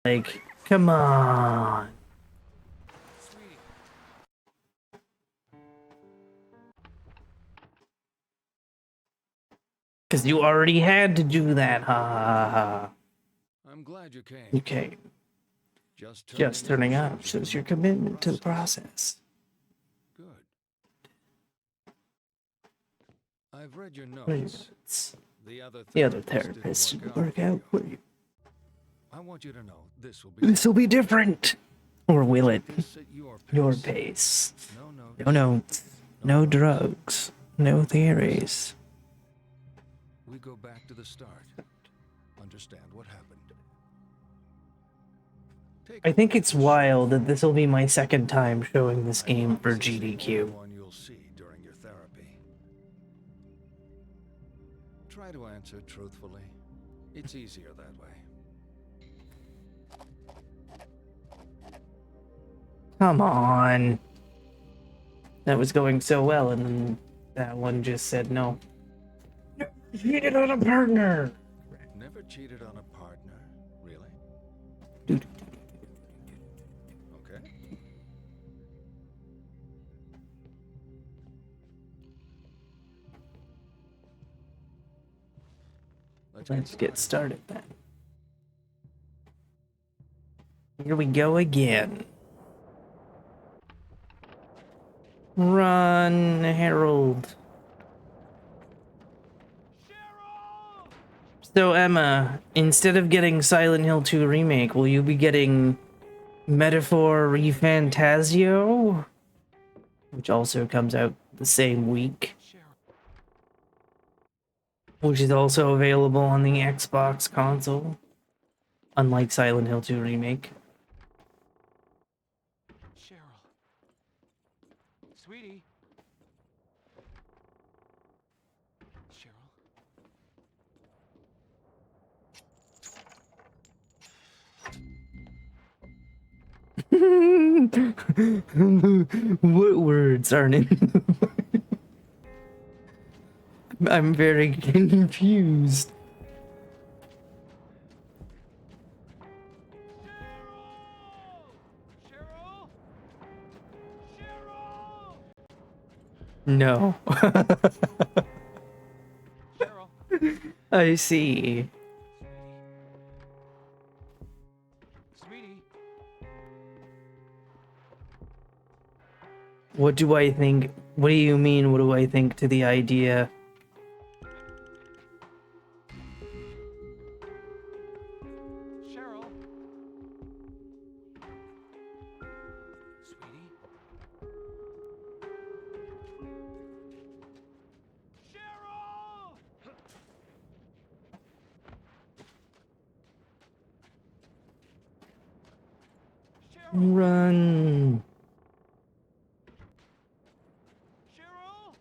Like, come on. Because you already had to do that. Ha ha ha. I'm glad you came. Okay. Just turning up shows your commitment to the process. Good. I've read your notes. The other therapist didn't work out for you. I want you to know this will be different. Or will it? your pace. No notes. No drugs. No theories. We go back to the start. Understand what happened. I think it's wild that this will be my second time showing this game for GDQ. You'll see during your therapy. Try to answer truthfully. It's easier that way. Come on. That was going so well, and then that one just said no. Cheated on a partner! Never cheated on a partner, really? Okay. Let's get started then. Here we go again. Run, Harold. So, Emma, instead of getting Silent Hill 2 Remake, will you be getting Metaphor ReFantasio? Which also comes out the same week. Which is also available on the Xbox console. Unlike Silent Hill 2 Remake. Cheryl. Sweetie. What words aren't in? I'm very confused. No. I see. Sweetie. What do I think? What do you mean, what do I think to the idea? Cheryl. Sweetie. Cheryl! Run. Cheryl!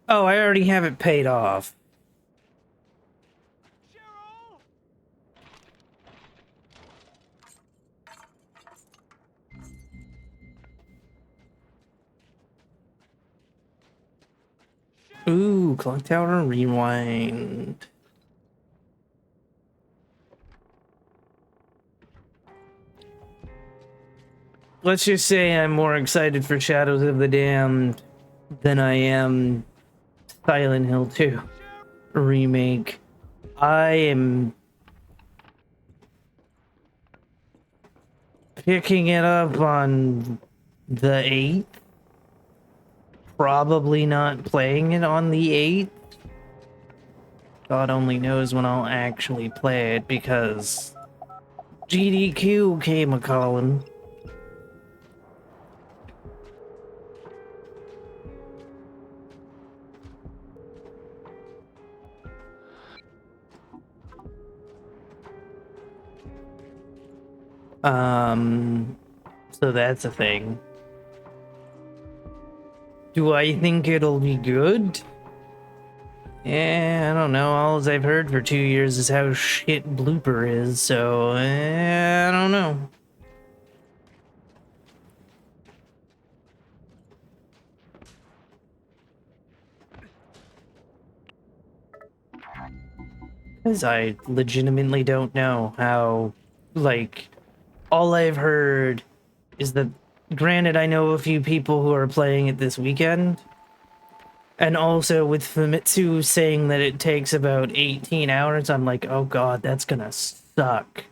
Oh, I already have it paid off. Ooh, Clock Tower Rewind. Let's just say I'm more excited for Shadows of the Damned than I am Silent Hill 2 Remake. I am picking it up on the 8th. Probably not playing it on the 8th. God only knows when I'll actually play it because GDQ came a-calling. So that's a thing. Do I think it'll be good? Yeah, I don't know. All I've heard for 2 years is how shit Blooper is, so I don't know. Because I legitimately don't know how, like, all I've heard is that, granted, I know a few people who are playing it this weekend, and also with Famitsu saying that it takes about 18 hours, I'm like, oh god, that's gonna suck.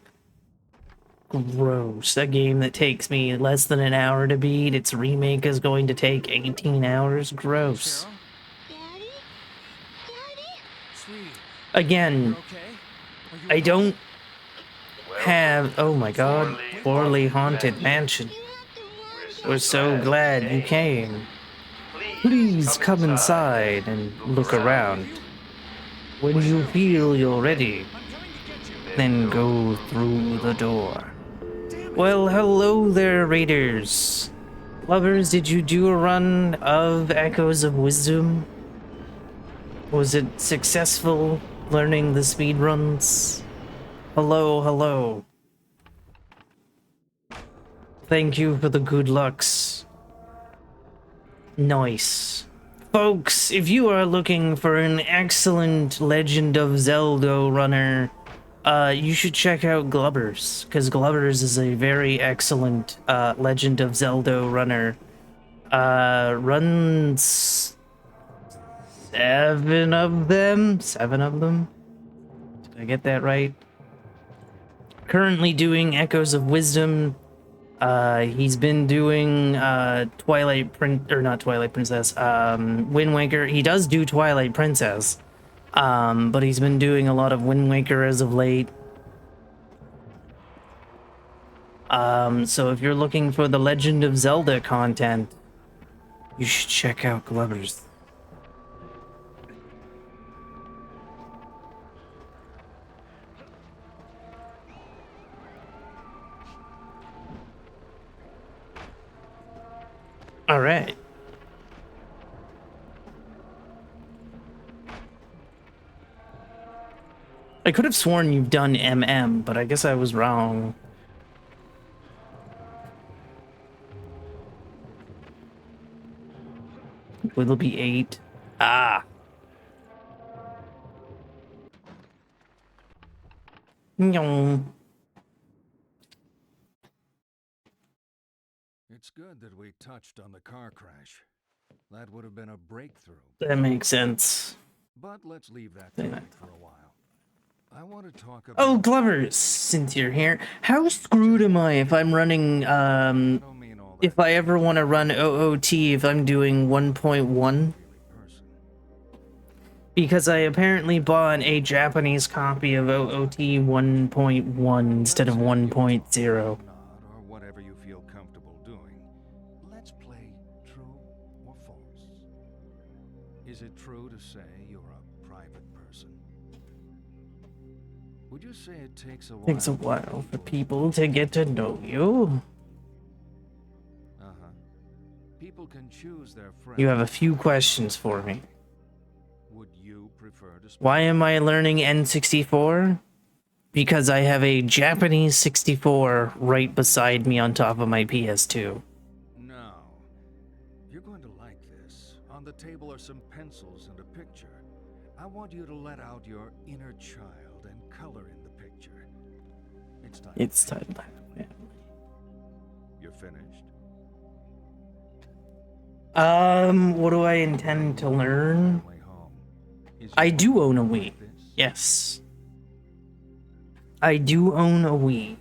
Gross. A game that takes me less than an hour to beat, its remake is going to take 18 hours? Gross. Cheryl? Daddy? Daddy? Sweetie, Again, you okay? Are you I okay? don't have... Oh my god. Poorly Haunted Mansion. You have to warn We're so glad you came. Please come inside and look around. When you feel you're ready, I'm coming to get you. then go through the door. Damn it. Well, hello there, Raiders. Lovers, did you do a run of Echoes of Wisdom? Was it successful learning the speedruns? Hello, hello. Thank you for the good lucks. Nice. Folks, if you are looking for an excellent Legend of Zelda runner, you should check out Glubbers, because Glubbers is a very excellent Legend of Zelda runner. Runs 7 of them? 7 of them? Did I get that right? Currently doing Echoes of Wisdom. He's been doing not Twilight Princess, Wind Waker. He does do Twilight Princess, but he's been doing a lot of Wind Waker as of late. So if you're looking for the Legend of Zelda content, you should check out Glubbers. All right. I could have sworn you've done MM, but I guess I was wrong. Will it be 8? Ah. Nyong. It's good that we touched on the car crash. That would have been a breakthrough. That makes sense. But let's leave that Yeah. topic for a while. I want to talk about... Oh, Glubbers, since you're here, how screwed am I if I'm running, I don't mean all that if I ever want to run OOT if I'm doing 1.1? really person. Because I apparently bought a Japanese copy of OOT 1.1 instead of 1.0. Not, or whatever you feel comfortable doing. Let's play true or false. Is it true to say you're a private person? Would you say it takes a while? Takes a while for people to get to know you. Uh-huh. People can choose their friends. You have a few questions for me. Would you prefer to Why am I learning N64? Because I have a Japanese 64 right beside me on top of my PS2. No. You're going to like this. On the table are some pencils and a picture. I want you to let out your inner child and color in the picture. It's time. It's time. Yeah. You're finished? What do I intend to learn? Way home. Is I your do own a like Wii. this? Yes. I do own a Wii.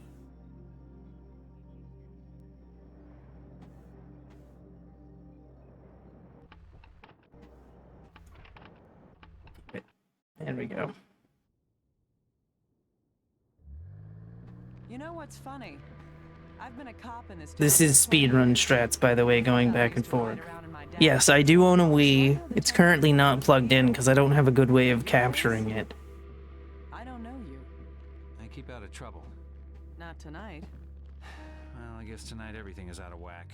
There we go. You know what's funny? I've been a cop in this. This town is for 20 speedrun years. strats, by the way, going I back and used to ride forth. around in my dad's Yes, I do own a car. Wii. It's currently not plugged in because I don't have a good way of capturing it. I don't know you. I keep out of trouble. Not tonight. Well, I guess tonight everything is out of whack.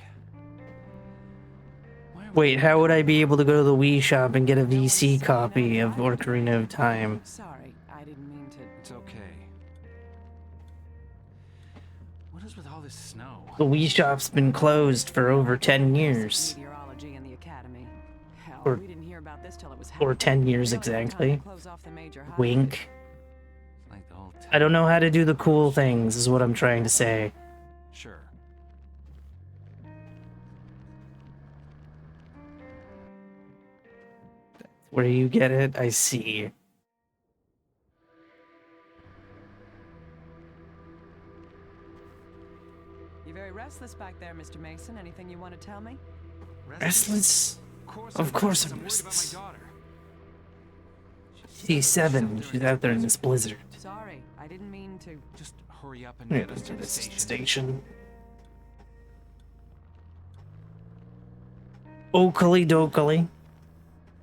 Why are we Wait, doing how would that? I be able to go to the Wii shop and get a No one's VC saying copy I'm of driving. Ocarina of Time? Sorry, I didn't mean to. It's okay. What is with all this snow? The Wii shop's been closed for over 10 years. Meteorology in the academy. Hell, Or- we didn't hear about this till it was Or happening. 10 years We don't have time to exactly. close off the major highway. Wink. I'll tell I don't you. know how to do the cool things, is what I'm trying to say. Sure. Where you get it, I see. You're very restless back there, Mr. Mason. Anything you want to tell me? Restless? Of course I'm worried about restless. my daughter. She's 7. She's out there in this blizzard. Sorry, I didn't mean to. Just hurry up and Yeah, get us to the this station. station. Oakley dokley.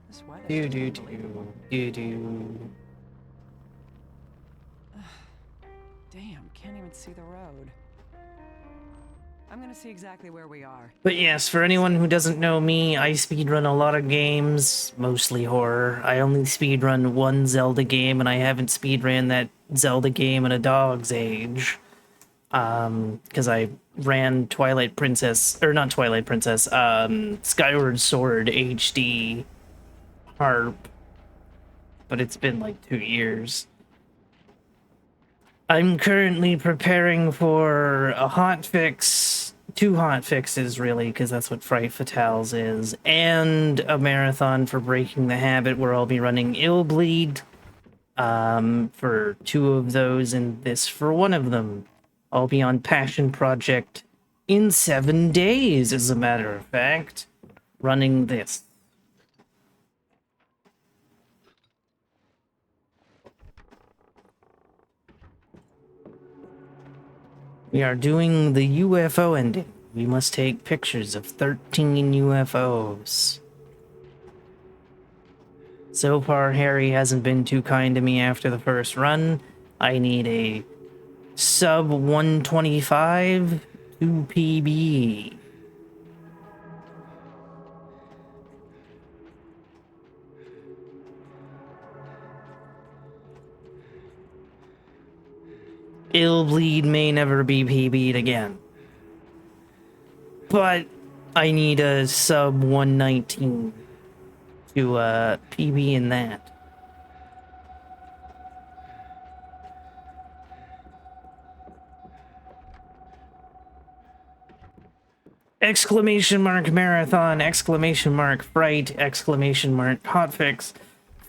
This weather's Do do just unbelievable. do do do. Damn, can't even see the road. I'm gonna see exactly where we are. But yes, for anyone who doesn't know me, I speedrun a lot of games, mostly horror. I only speedrun one Zelda game, and I haven't speedran that Zelda game in a dog's age. Because I ran Twilight Princess, or not Twilight Princess, Skyward Sword HD Harp. But it's been like 2 years. I'm currently preparing for a hotfix, 2 hotfixes really, because that's what Fright Fatales is, and a marathon for Breaking the Habit where I'll be running Illbleed for 2 of those and this for 1 of them. I'll be on Passion Project in 7 days, as a matter of fact, running this. We are doing the UFO ending. We must take pictures of 13 UFOs. So far, Harry hasn't been too kind to me after the first run. I need a sub 125 2 PB. Illbleed may never be PB'd again. But I need a sub 119 to PB in that. Exclamation mark marathon, exclamation mark fright, exclamation mark hotfix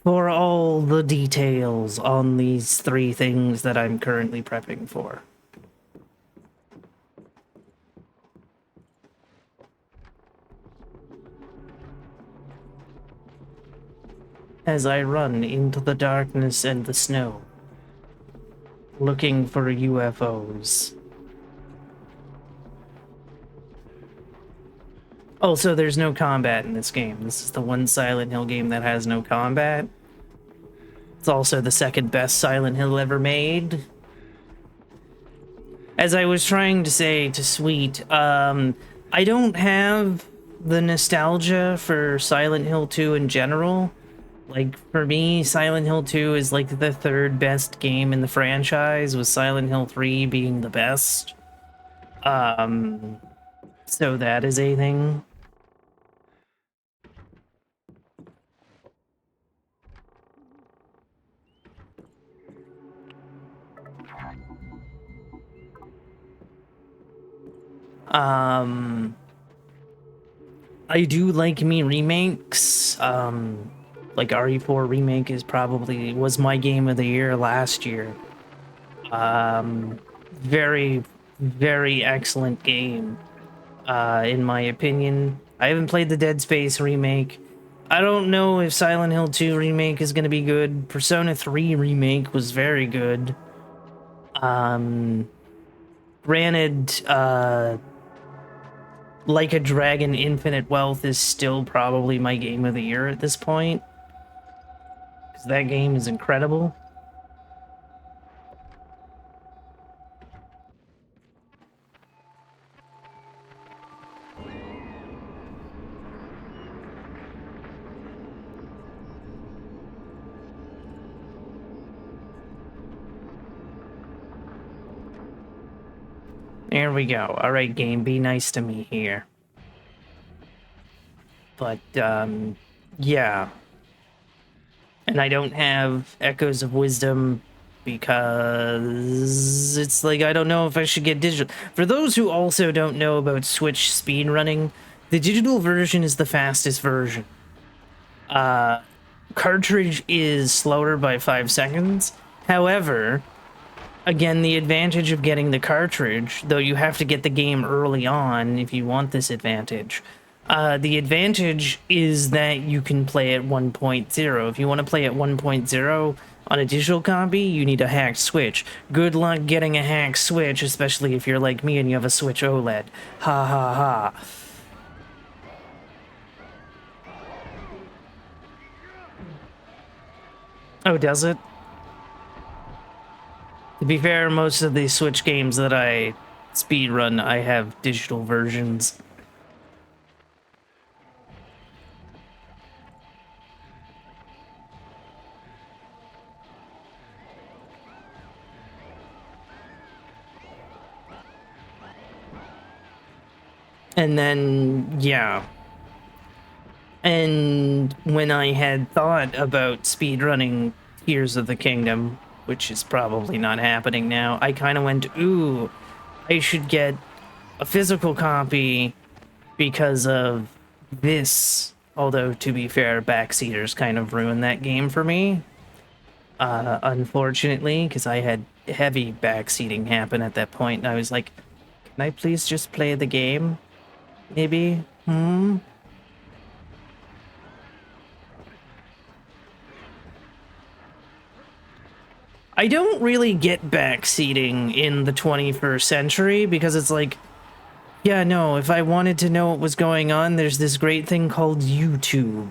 for all the details on these 3 things that I'm currently prepping for. As I run into the darkness and the snow, looking for UFOs. Also, there's no combat in this game. This is the one Silent Hill game that has no combat. It's also the 2nd best Silent Hill ever made. As I was trying to say to Sweet, I don't have the nostalgia for Silent Hill 2 in general. Like, for me, Silent Hill 2 is like the 3rd best game in the franchise, with Silent Hill 3 being the best. So that is a thing. I do like me remakes. Like RE4 remake was my game of the year last year. Very, very excellent game, in my opinion. I haven't played the Dead Space remake. I don't know if Silent Hill 2 remake is gonna be good. Persona 3 remake was very good. Granted, Like a Dragon Infinite Wealth is still probably my game of the year at this point, because that game is incredible. There we go. Alright, game, be nice to me here. But, yeah. And I don't have Echoes of Wisdom because it's like I don't know if I should get digital. For those who also don't know about Switch speedrunning, the digital version is the fastest version. Cartridge is slower by 5 seconds. However, again, the advantage of getting the cartridge, though you have to get the game early on if you want this advantage, the advantage is that you can play at 1.0. If you want to play at 1.0 on a digital copy, you need a hacked Switch. Good luck getting a hacked Switch, especially if you're like me and you have a Switch OLED. Ha ha ha. Oh, does it? To be fair, most of the Switch games that I speedrun, I have digital versions. And then, yeah. And when I had thought about speedrunning Tears of the Kingdom, which is probably not happening now, I kind of went, ooh, I should get a physical copy because of this. Although, to be fair, Backseaters kind of ruined that game for me. Unfortunately, because I had heavy backseating happen at that point, and I was like, can I please just play the game? Maybe? I don't really get backseating in the 21st century because it's like, yeah, no, if I wanted to know what was going on, there's this great thing called YouTube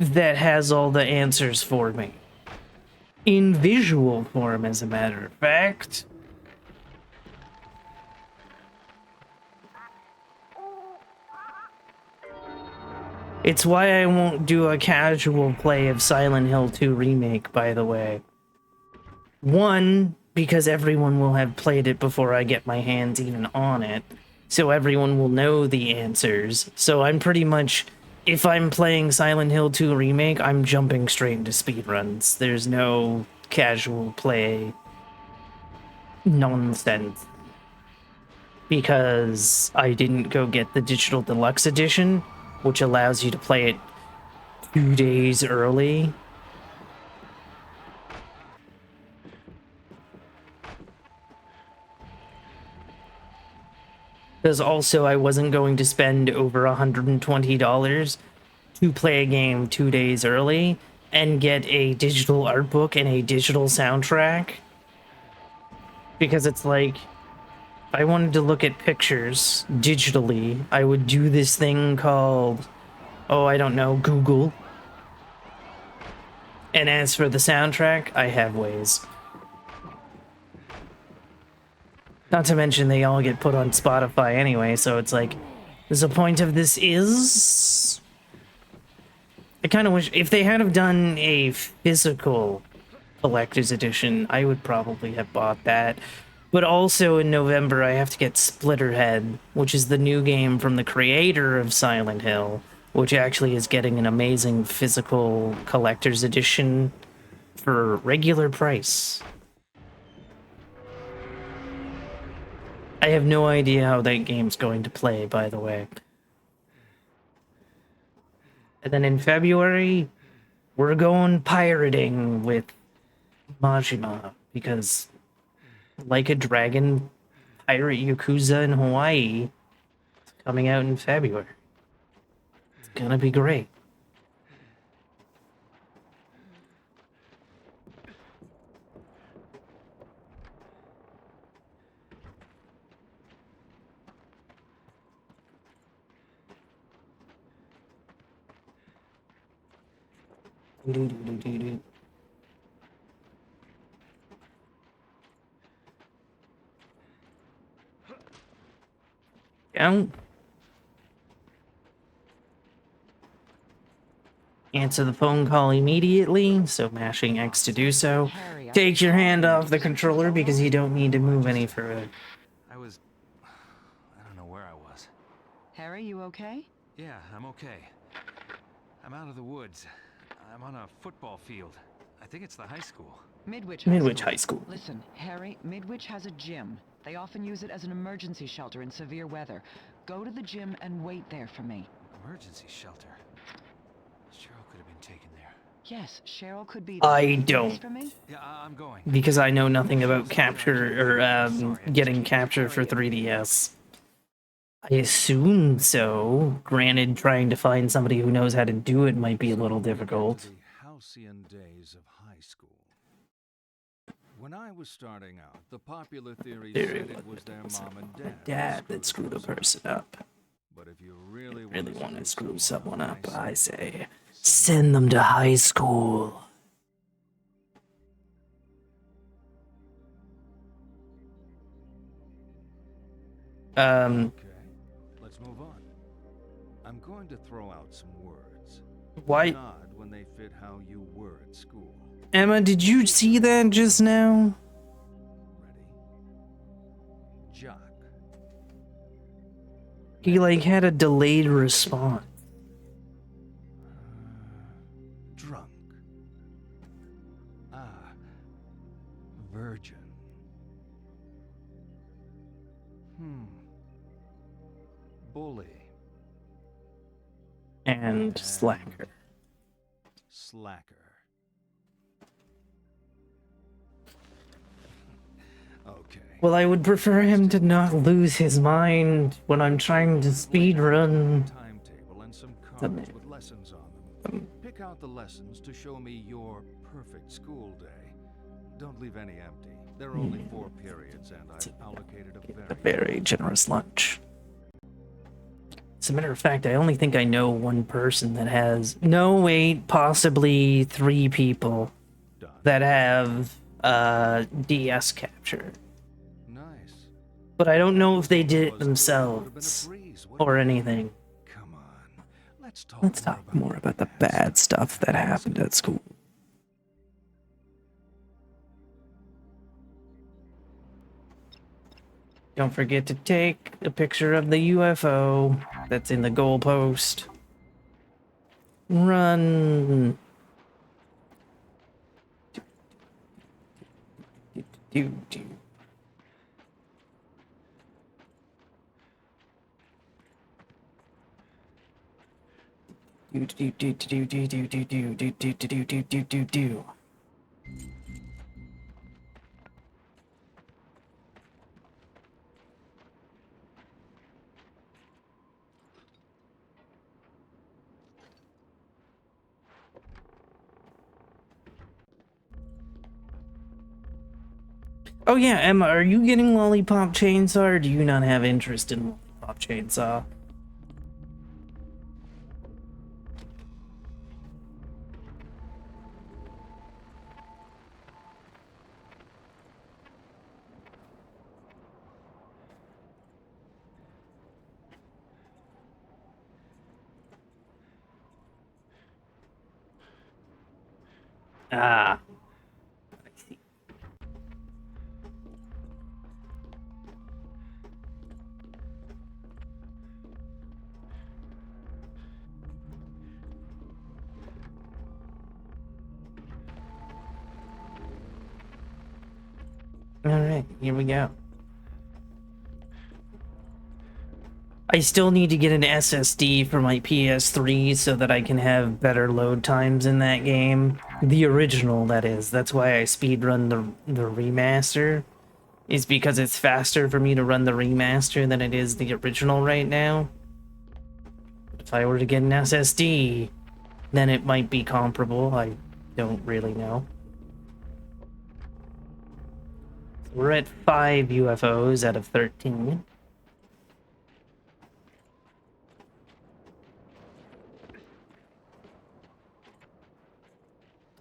that has all the answers for me. In visual form, as a matter of fact. It's why I won't do a casual play of Silent Hill 2 Remake, by the way. One, because everyone will have played it before I get my hands even on it, so everyone will know the answers. So I'm pretty much, if I'm playing Silent Hill 2 Remake, I'm jumping straight into speedruns. There's no casual play nonsense. Because I didn't go get the Digital Deluxe Edition, which allows you to play it 2 days early. Because also I wasn't going to spend over $120 to play a game 2 days early and get a digital art book and a digital soundtrack. Because it's like, if I wanted to look at pictures digitally, I would do this thing called, oh, I don't know, Google. And as for the soundtrack, I have ways. Not to mention they all get put on Spotify anyway, so it's like, the point of this is... I kind of wish, if they had have done a physical collector's edition, I would probably have bought that. But also in November, I have to get Splitterhead, which is the new game from the creator of Silent Hill, which actually is getting an amazing physical collector's edition for regular price. I have no idea how that game's going to play, by the way. And then in February, we're going pirating with Majima, because Like a Dragon Pirate Yakuza in Hawaii is coming out in February. It's gonna be great. Don't answer the phone call immediately, so mashing X to do so. Harry, Take your hand off the controller because you don't need to move any further. I don't know where I was. Harry, you okay? Yeah, I'm okay. I'm out of the woods. I'm on a football field. I think it's the high school. Midwich High School. Listen, Harry, Midwich has a gym. They often use it as an emergency shelter in severe weather. Go to the gym and wait there for me. Emergency shelter. Cheryl could have been taken there. Yes, Cheryl could be I there. don't. Please for me? Yeah, I'm going. Because I know nothing about capture or getting capture for 3DS. I assume so. Granted, trying to find somebody who knows how to do it might be a little difficult. The halcyon days of high school. When I was starting out, the popular theory said it was their mom and dad That screwed a person up. But if you really Want to screw someone up, I say, send them to high school. Okay, let's move on. I'm going to throw out some words. Why? Nod when they fit how you were at school. Emma, did you see that just now? Ready? Jock. He like had a delayed response. Drunk. Ah. Virgin. Bully. And slacker. Slacker. Okay. Well, I would prefer him to not lose his mind when I'm trying to speedrun. Timetable and some cards with lessons on them. Pick out the lessons to show me your perfect school day. Don't leave any empty. There are only 4 periods, and I've allocated A very generous lunch. As a matter of fact, I only think I know one person that has... No, wait, possibly 3 people done. that have DS capture. Nice. But I don't know if they did it themselves or anything. Come on. Let's talk more about the bad stuff that happened at school. Don't forget to take a picture of the UFO that's in the goalpost. Run. Do. Do. Oh yeah, Emma, are you getting Lollipop Chainsaw, or do you not have interest in Lollipop Chainsaw? Ah. I see. Alright, here we go. I still need to get an SSD for my PS3 so that I can have better load times in that game. The original, that is. That's why I speedrun the remaster. Is because it's faster for me to run the remaster than it is the original right now. But if I were to get an SSD, then it might be comparable. I don't really know. We're at 5 UFOs out of 13.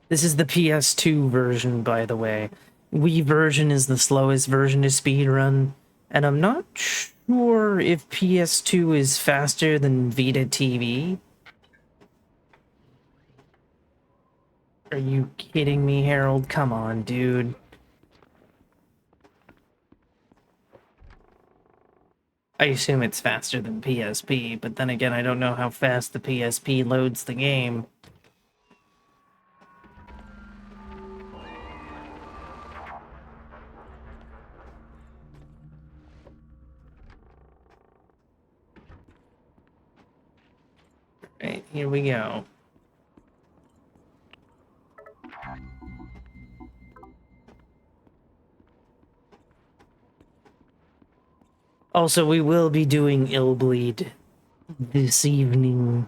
This is the PS2 version, by the way. Wii version is the slowest version to speedrun, and I'm not sure if PS2 is faster than Vita TV. Are you kidding me, Harold? Come on, dude. I assume it's faster than PSP, but then again, I don't know how fast the PSP loads the game. Here we go. Also, we will be doing Illbleed this evening.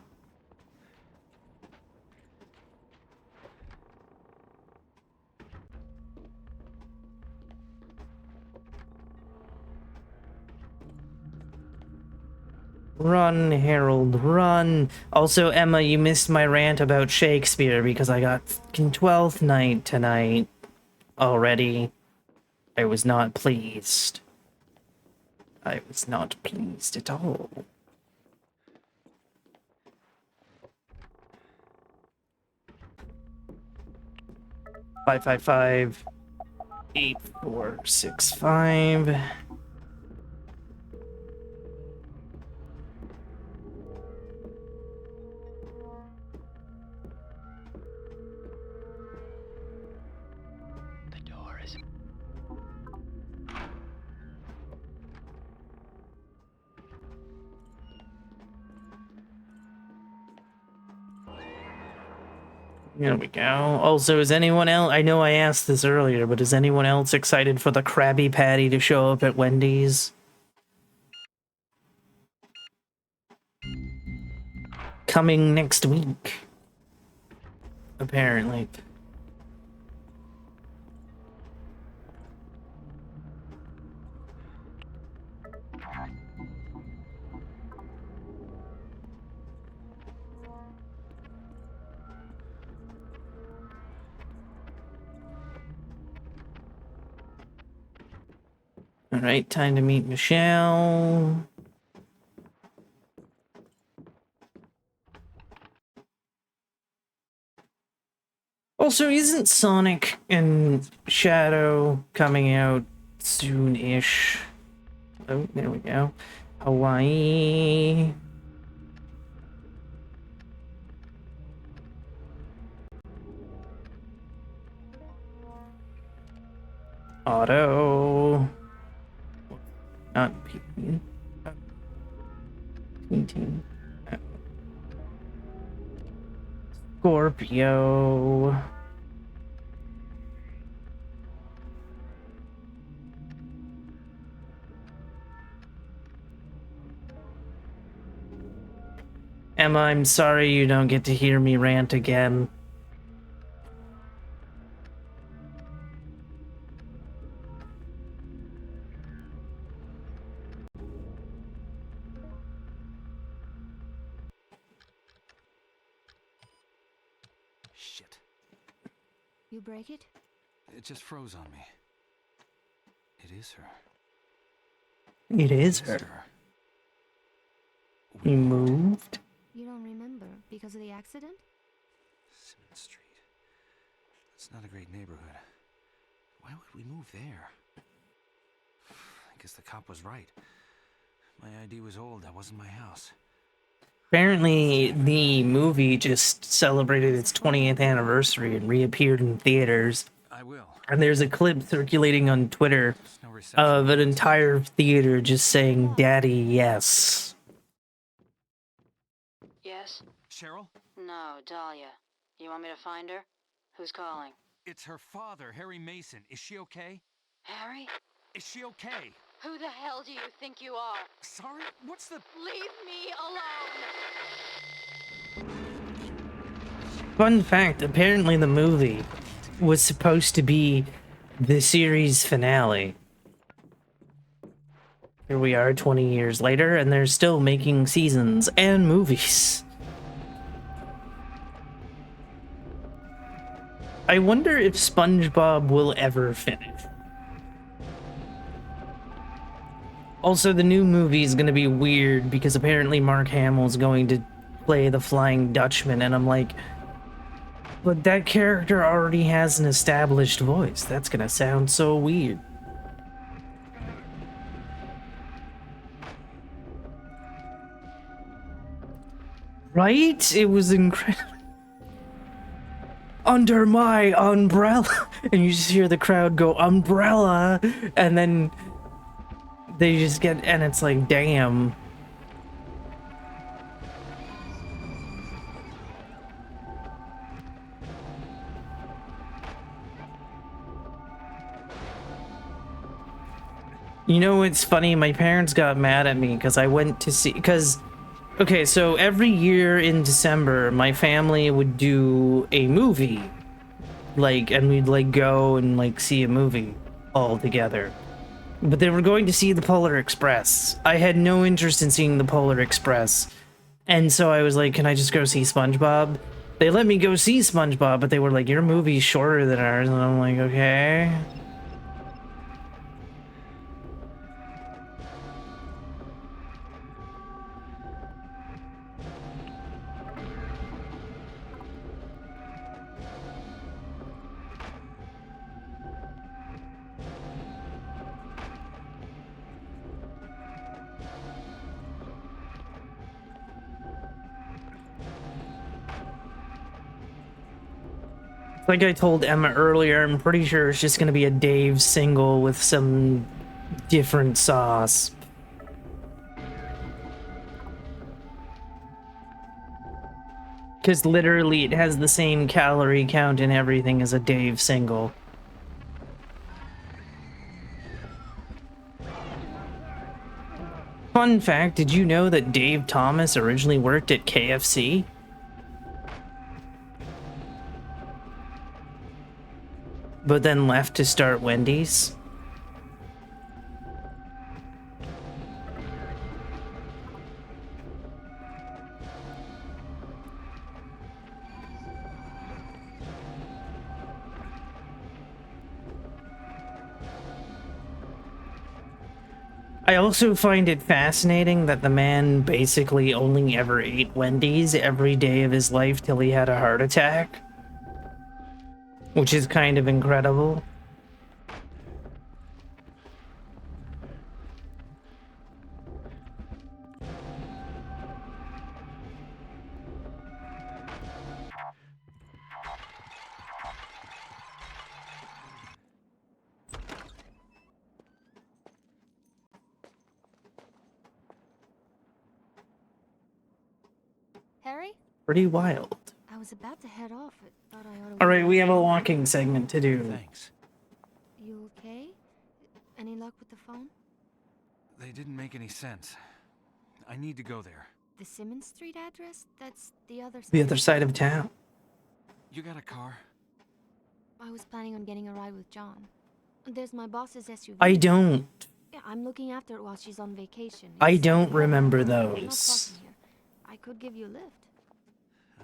Run, Harold, run. Also, Emma, you missed my rant about Shakespeare because I got fucking 12th night tonight already. I was not pleased. I was not pleased at all. Five, 8465. The door is... There we go. Also, is anyone else... I know I asked this earlier, but is anyone else excited for the Krabby Patty to show up at Wendy's? Coming next week. Apparently. Alright, time to meet Michelle. Also, isn't Sonic and Shadow coming out soon-ish? Oh, there we go. Hawaii. Auto. Not P. Painting. Scorpio. Emma, I'm sorry you don't get to hear me rant again. Shit. You break it? It just froze on me. It is her. It is It her. her. He moved. You don't remember because of the accident? Simmons Street. It's not a great neighborhood. Why would we move there? I guess the cop was right. My ID was old. That wasn't my house. Apparently, the movie just celebrated its 20th anniversary and reappeared in theaters. I will. And there's a clip circulating on Twitter There's no reception. of an entire theater just saying, "Daddy, yes." Yes? Cheryl? No, Dahlia. You want me to find her? Who's calling? It's her father, Harry Mason. Is she okay? Harry? Is she okay? Who the hell do you think you are? Sorry? What's the... Leave me alone! Fun fact, apparently the movie was supposed to be the series finale. Here we are 20 years later, and they're still making seasons and movies. I wonder if SpongeBob will ever finish. Also, the new movie is gonna be weird because apparently Mark Hamill's going to play the Flying Dutchman, and I'm like, but that character already has an established voice. That's gonna sound so weird. Right? It was incredible. Under my umbrella. And you just hear the crowd go, umbrella. And then they just get, and it's like, damn. You know, it's funny, my parents got mad at me because I went to see, because, okay, so every year in December, my family would do a movie, like, and we'd, like, go and, like, see a movie all together. But they were going to see the Polar Express. I had no interest in seeing the Polar Express. And so I was like, can I just go see SpongeBob? They let me go see SpongeBob, but they were like, your movie's shorter than ours. And I'm like, okay. Like I told Emma earlier, I'm pretty sure it's just gonna be a Dave single with some different sauce. Because literally it has the same calorie count and everything as a Dave single. Fun fact, did you know that Dave Thomas originally worked at KFC? But then left to start Wendy's? I also find it fascinating that the man basically only ever ate Wendy's every day of his life till he had a heart attack. Which is kind of incredible. Harry? Pretty wild. I was about to head off, but thought I ought to... Alright, we have a walking segment to do. Thanks. You okay? Any luck with the phone? They didn't make any sense. I need to go there. The Simmons Street address? That's the other side. The other side of town. You got a car? I was planning on getting a ride with John. There's my boss's SUV. I don't. Yeah, I'm looking after it while she's on vacation. I It's don't not remember far from those. here. I could give you a lift.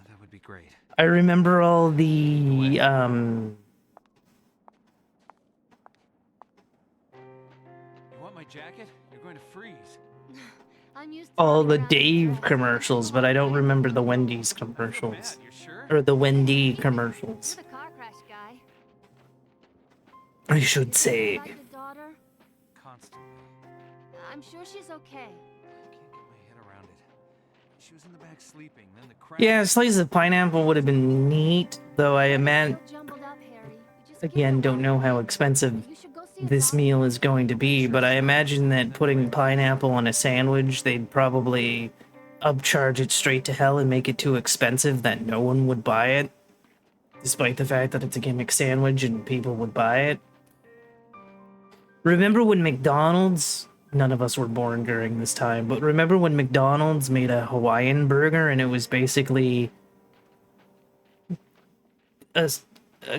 That would be great. I remember all the, You want my jacket? You're going to freeze. I'm used to all running the around in Dave dress. commercials, but I don't remember the Wendy's commercials. Matt, you sure? Or the Wendy commercials, You're the car crash guy. I should say. Like the daughter? Constantly. I'm sure she's okay. I can't get my head around it. She was in the back sleeping, then the crash. Yeah, a slice of pineapple would have been neat, though I imagine, You're jumbled up, Harry. You just give again, it a don't know how expensive You should go see a this doctor. meal is going to be, but I imagine that putting pineapple on a sandwich, they'd probably upcharge it straight to hell and make it too expensive that no one would buy it, despite the fact that it's a gimmick sandwich and people would buy it. Remember when McDonald's, none of us were born during this time, but remember when McDonald's made a Hawaiian burger and it was basically a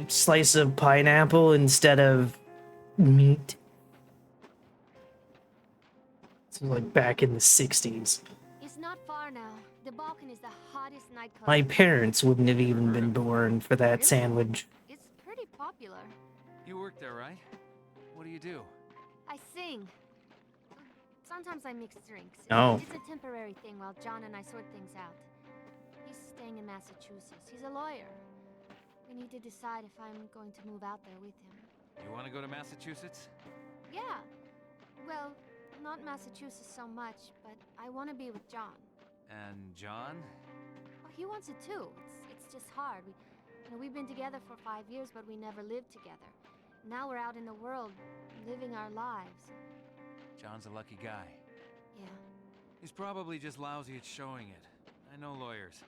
slice of pineapple instead of meat? This was like back in the 60s. It's not far now. The Balkan is the hottest nightclub. My parents wouldn't have even been born for that Really? sandwich. It's pretty popular. You work there, right? What do you do? I sing. Sometimes I mix drinks. Oh. It's a temporary thing while John and I sort things out. He's staying in Massachusetts. He's a lawyer. We need to decide if I'm going to move out there with him. You want to go to Massachusetts? Yeah. Well, not Massachusetts so much, but I want to be with John. And John? Well, he wants it too. It's just hard. We've been together for 5 years, but we never lived together. Now we're out in the world, living our lives. John's a lucky guy. Yeah. He's probably just lousy at showing it. I know lawyers.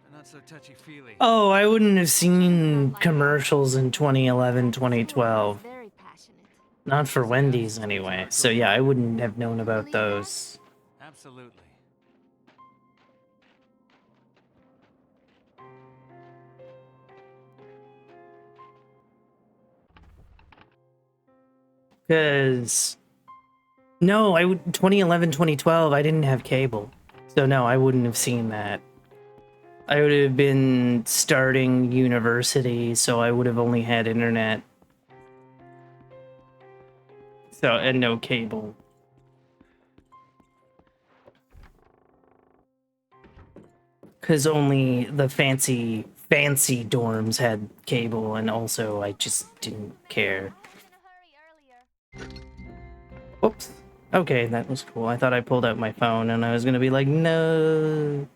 They're not so touchy-feely. Oh, I wouldn't have seen commercials in 2011, 2012. Very passionate. Not for Wendy's anyway. So yeah, I wouldn't have known about Believe that? those. Absolutely. Because no, 2011, 2012, I didn't have cable. So no, I wouldn't have seen that. I would have been starting university, so I would have only had internet. So, and no cable. Because only the fancy dorms had cable, and also I just didn't care. Oops. Okay, that was cool. I thought I pulled out my phone, and I was gonna be like, no.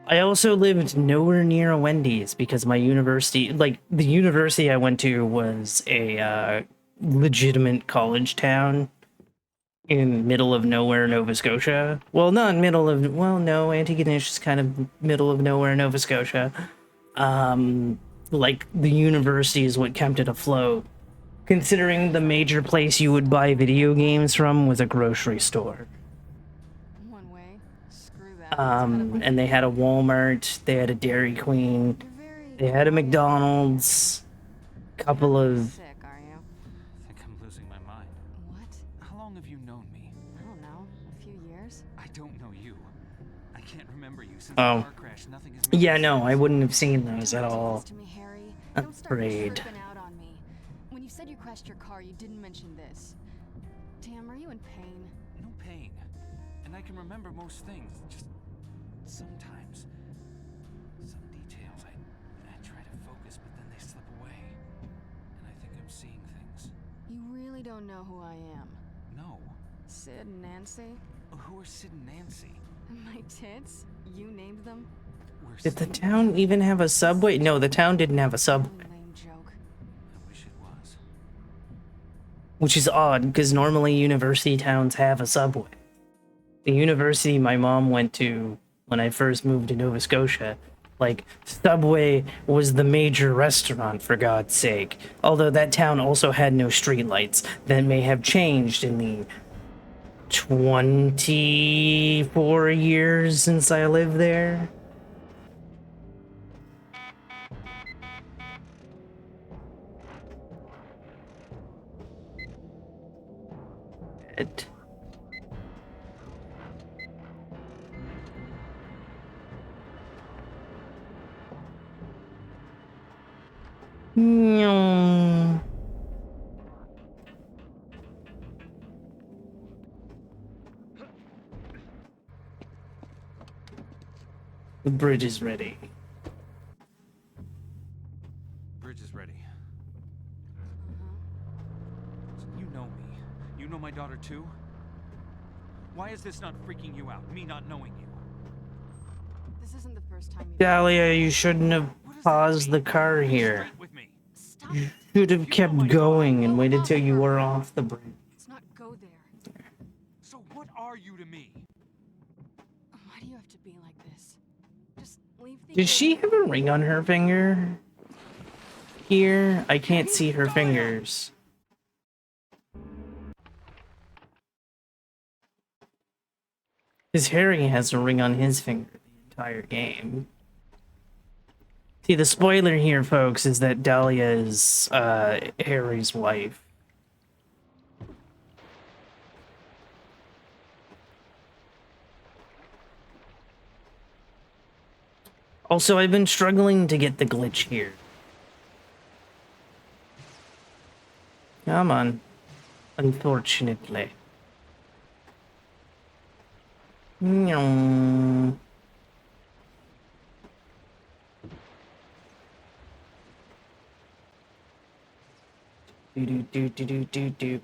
I also lived nowhere near a Wendy's because my university, like, the university I went to was a legitimate college town in middle of nowhere, Nova Scotia. Well, not middle of, well, no, Antigonish is kind of middle of nowhere, Nova Scotia. Like, the university is what kept it afloat, considering the major place you would buy video games from was a grocery store. One way. Screw that. It's kind of like And they had a Walmart, they had a Dairy Queen, you're very they had a McDonald's, couple of... sick, are you? I think I'm losing my mind. What? How long have you known me? I don't know. A few years? I don't know you. I can't remember you since Oh. the car crash. Nothing has made Yeah, any no, I sense. wouldn't have seen those at Don't do all. this to me, Harry. Don't start Afraid. tripping out on me. When you said you crashed your car, you didn't mention this. Damn, are you in pain? No pain. And I can remember most things. Just sometimes. Some details. I try to focus, but then they slip away. And I think I'm seeing things. You really don't know who I am. No. Sid and Nancy? Who are Sid and Nancy? My tits? You named them? We're Did the Sid- town even have a subway? No, the town didn't have a subway. Really lame joke. I wish it was. Which is odd, because normally university towns have a subway. The university my mom went to when I first moved to Nova Scotia, like, Subway was the major restaurant, for God's sake. Although that town also had no streetlights. That may have changed in the 24 years since I lived there. It. Meow. The bridge is ready. Bridge is ready. So you know me. You know my daughter too? Why is this not freaking you out? Me not knowing you? This isn't the first time you've... Dahlia, you shouldn't have What does that paused the mean? car Be here. straight with me. Stop You it. should have kept going and waited till you were off the bridge. Let's not go there. So what are you to me? Why do you have to be like this? Just leave the... Does she have a ring on her finger? Here? I can't see her fingers. Because Harry has a ring on his finger the entire game. See, the spoiler here, folks, is that Dahlia is Harry's wife. Also, I've been struggling to get the glitch here. Come on. Unfortunately. Meow. Do do do do do do do.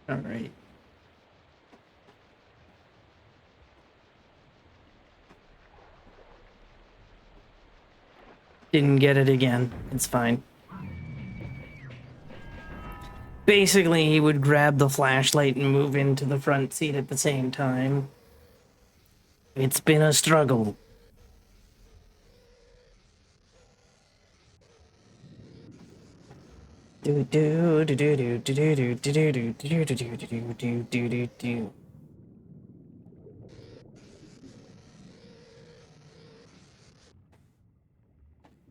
All right. Didn't get it again. It's fine. Basically, he would grab the flashlight and move into the front seat at the same time. It's been a struggle. Do do do do do do do do do do do do do do do do do.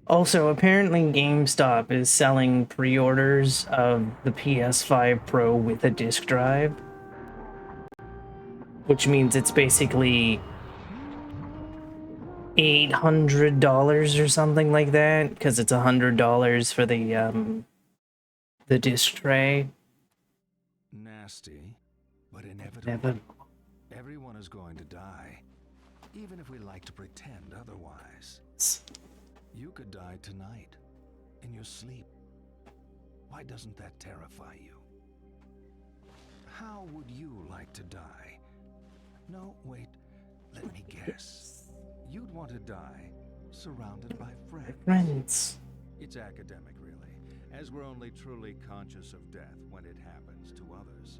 Also, apparently GameStop is selling pre-orders of the PS5 Pro with a disc drive, which means it's basically $800 or something like that, because it's $100 for the disc tray. Nasty, but inevitable. Never. Everyone is going to die, even if we like to pretend otherwise. You could die tonight, in your sleep. Why doesn't that terrify you? How would you like to die? No, wait, let me guess. You'd want to die surrounded by friends. It's academic, really, as we're only truly conscious of death when it happens to others.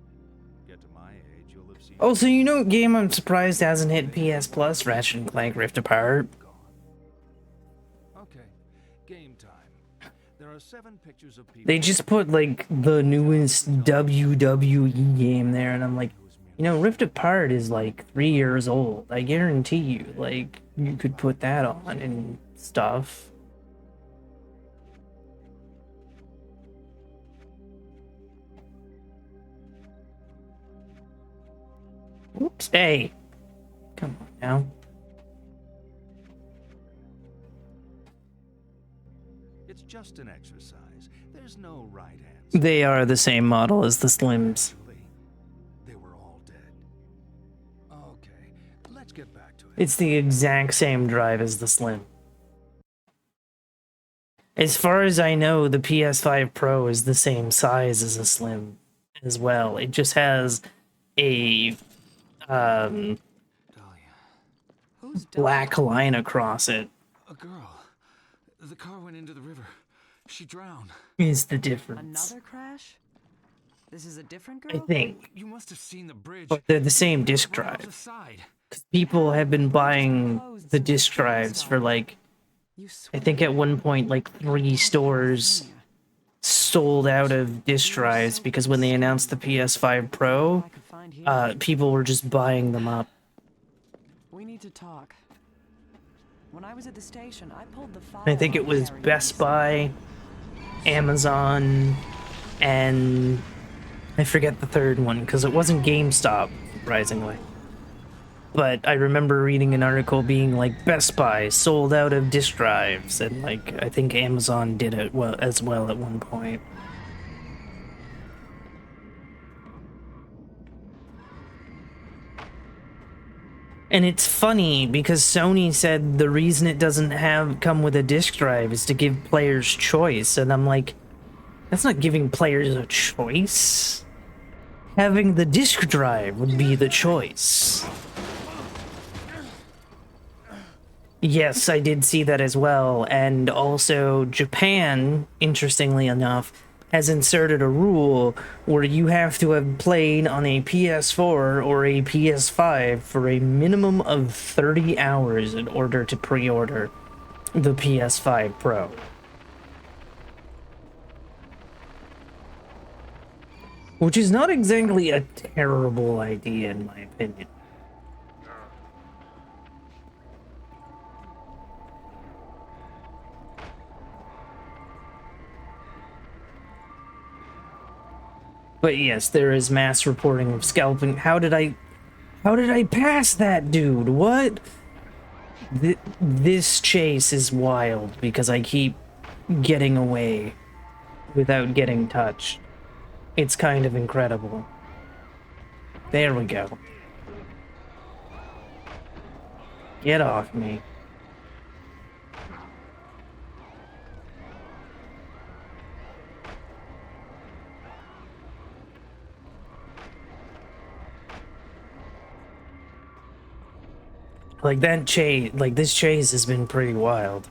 Get to my age, you'll have seen... Also, you know, game I'm surprised hasn't hit PS Plus, Ratchet & Clank Rift Apart. Okay, game time. There are 7 pictures of people... They just put, like, the newest WWE game there, and I'm like, you know, Rift Apart is, like, 3 years old. I guarantee you, like, you could put that on and stuff. Oops, hey! Come on now. It's just an exercise. There's no right answer. They are the same model as the Slims. They were all dead. Okay, let's get back to it. It's the exact same drive as the Slim. As far as I know, the PS5 Pro is the same size as a Slim as well. It just has a black line across it. A girl. The car went into the river. She drowned. Is the difference. Another crash? This is a different I girl? think. You must have seen the bridge. But they're the same disc Right off the drive. side. People have been buying the disc drives for like, I think at one point like 3 stores sold out of disc drives because when they announced the PS5 Pro, people were just buying them up. We need to talk. When I was at the station, I pulled the file. I think it was Best Buy, Amazon, and I forget the third one because it wasn't GameStop, surprisingly. But I remember reading an article being like Best Buy sold out of disc drives, and like I think Amazon did it as well at one point. And it's funny because Sony said the reason it doesn't come with a disc drive is to give players choice, and I'm like, that's not giving players a choice. Having the disc drive would be the choice. Yes, I did see that as well, and also Japan, interestingly enough, has inserted a rule where you have to have played on a PS4 or a PS5 for a minimum of 30 hours in order to pre-order the PS5 Pro. Which is not exactly a terrible idea in my opinion. But yes, there is mass reporting of scalping. How did I pass that dude? What? This chase is wild because I keep getting away without getting touched. It's kind of incredible. There we go. Get off me. Like that chase, like this chase has been pretty wild.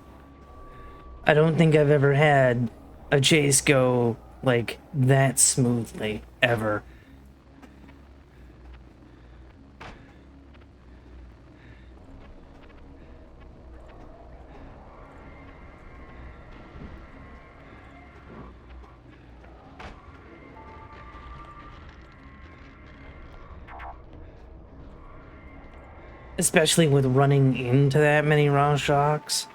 I don't think I've ever had a chase go like that smoothly ever. Especially with running into that many raw shocks.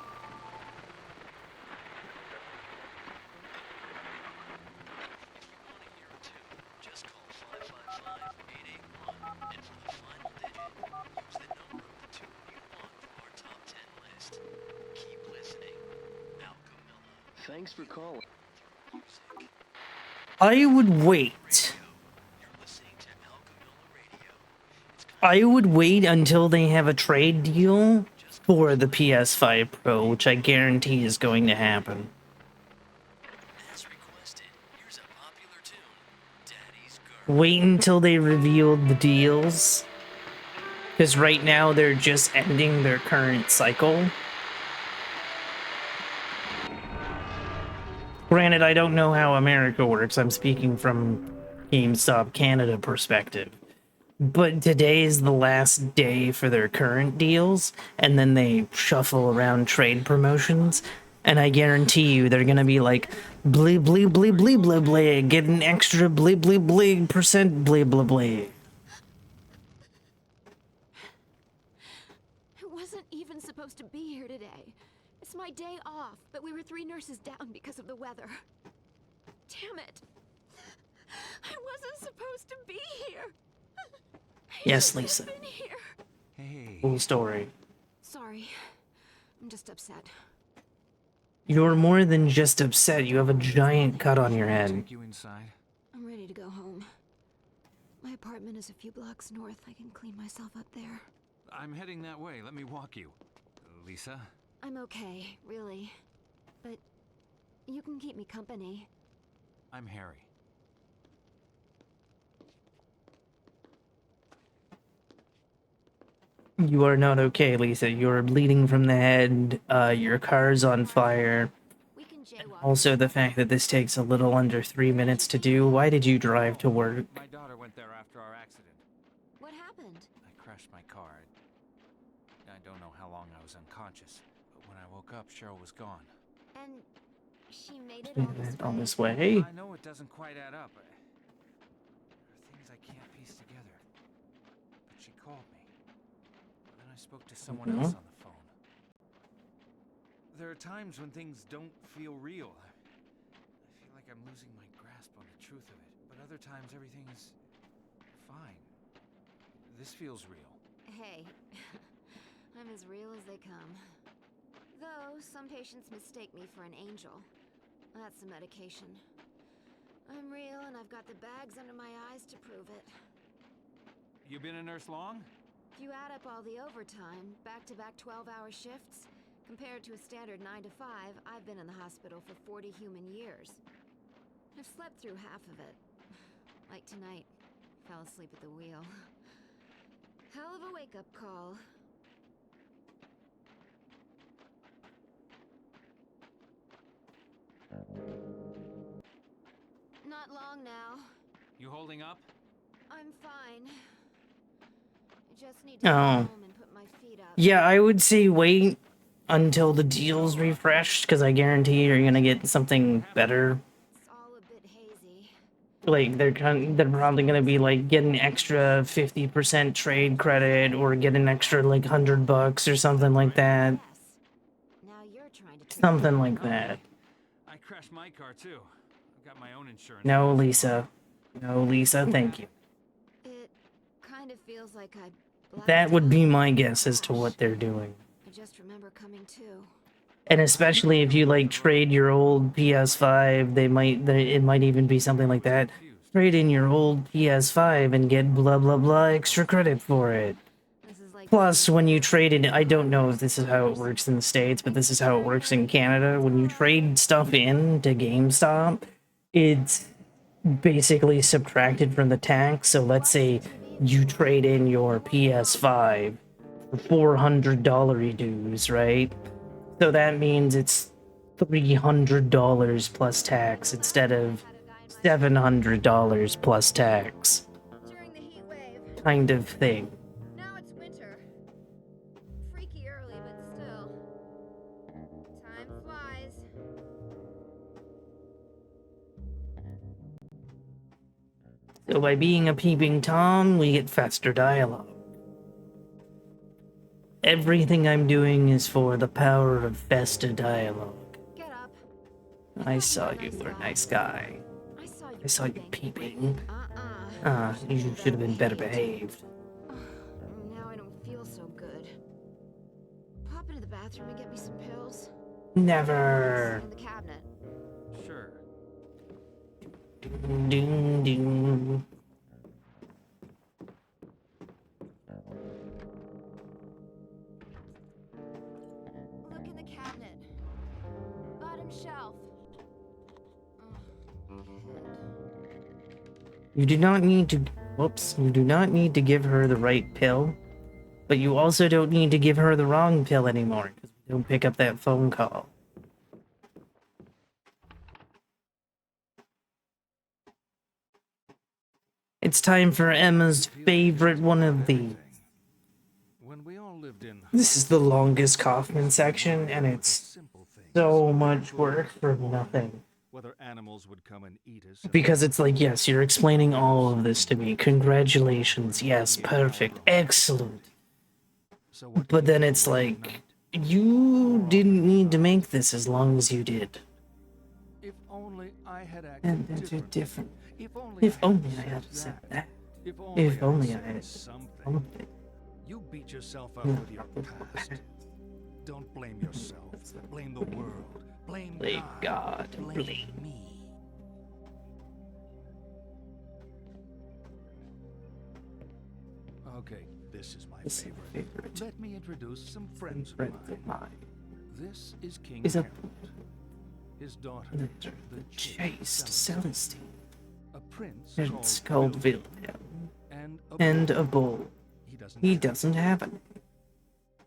Thanks for calling. I would wait. I would wait until they have a trade deal for the PS5 Pro, which I guarantee is going to happen. Wait until they revealed the deals. Because right now they're just ending their current cycle. Granted, I don't know how America works. I'm speaking from GameStop Canada perspective. But today is the last day for their current deals, and then they shuffle around trade promotions. And I guarantee you they're gonna be like, blee blee blee blee blee blee, get an extra blee blee blee percent blee blee blee. I wasn't even supposed to be here today. It's my day off, but we were 3 nurses down because of the weather. Damn it. I wasn't supposed to be here. Yes, Lisa. Hey. Full story. Sorry. I'm just upset. You're more than just upset. You have a giant cut on your head. Take you inside. I'm ready to go home. My apartment is a few blocks north. I can clean myself up there. I'm heading that way. Let me walk you. Lisa? I'm okay, really. But you can keep me company. I'm Harry. You are not okay, Lisa. You're bleeding from the head. Your car's on fire. We can jaywalk. Also, the fact that this takes a little under 3 minutes to do. Why did you drive to work? My daughter went there after our accident. What happened? I crashed my car. I don't know how long I was unconscious, but when I woke up, Cheryl was gone. And she made it all On this this way? way? I know it doesn't quite add up. There are things I can't piece together. But she called me. Then I spoke to someone else on the phone. There are times when things don't feel real. I feel like I'm losing my grasp on the truth of it. But other times everything is fine. This feels real. Hey, I'm as real as they come. Though, some patients mistake me for an angel. That's the medication. I'm real, and I've got the bags under my eyes to prove it. You been a nurse long? If you add up all the overtime, back-to-back 12-hour shifts, compared to a standard 9 to 5, I've been in the hospital for 40 human years. I've slept through half of it. Like tonight, fell asleep at the wheel. Hell of a wake-up call. Not long now. You holding up? I'm fine. I just need to go home and put my feet up. Yeah, I would say wait until the deal's refreshed, because I guarantee you're gonna get something better. It's all a bit hazy. Like, they're probably gonna be like, get an extra 50% trade credit, or get an extra like $100 or something like that. Yes. Now you're trying to trick Something me. like that. I crashed my car too. I've got my own insurance. No, Lisa. No, Lisa, thank you. It kind of feels like I blacked That would be out. my guess as to what they're doing. I just remember coming to. And especially if you like trade your old PS5, it might even be something like that. Trade in your old PS5 and get blah blah blah extra credit for it. This is like Plus, when you trade it, I don't know if this is how it works in the States, but this is how it works in Canada. When you trade stuff in to GameStop, it's basically subtracted from the tax. So let's say you trade in your PS5 for $400 dues, right? So that means it's $300 plus tax instead of $700 plus tax, During the heat wave. kind of thing. Now it's winter. Freaky early, but still. Time flies. So by being a peeping Tom, we get faster dialogue. Everything I'm doing is for the power of faster dialogue. Get up. I saw you were a nice guy. I saw you peeping. You should have been better behaved. Now I don't feel so good. Pop into the bathroom and get me some pills. Never. In the cabinet. Sure. Ding, ding, ding. Look in the cabinet. Bottom shelf. You do not need to. Whoops. You do not need to give her the right pill, but you also don't need to give her the wrong pill anymore because we don't pick up that phone call. It's time for Emma's favorite one of these. When we all lived in This is the longest Kaufman section, and it's simple things, so much work for nothing. whether animals would come and eat us. Because it's like, yes, you're explaining all of this to me. Congratulations. Yes, perfect. Excellent. So what But then it's like, you didn't need to make this as long as you did. if only I had And acted that's different. If only If only I had said that. If If only I said had something. something. You beat yourself up No. with your past. Don't blame yourself. Blame the world. Blame Blame God. Blame Blame me. Okay, this is my This is my favorite. favorite. Let me introduce some friends of Friends mine. of mine. This is King Is a Harold. His daughter, the the chaste Celestine. a prince It's called called Wilhelm, Wilhelm. and And a bull. He doesn't have it.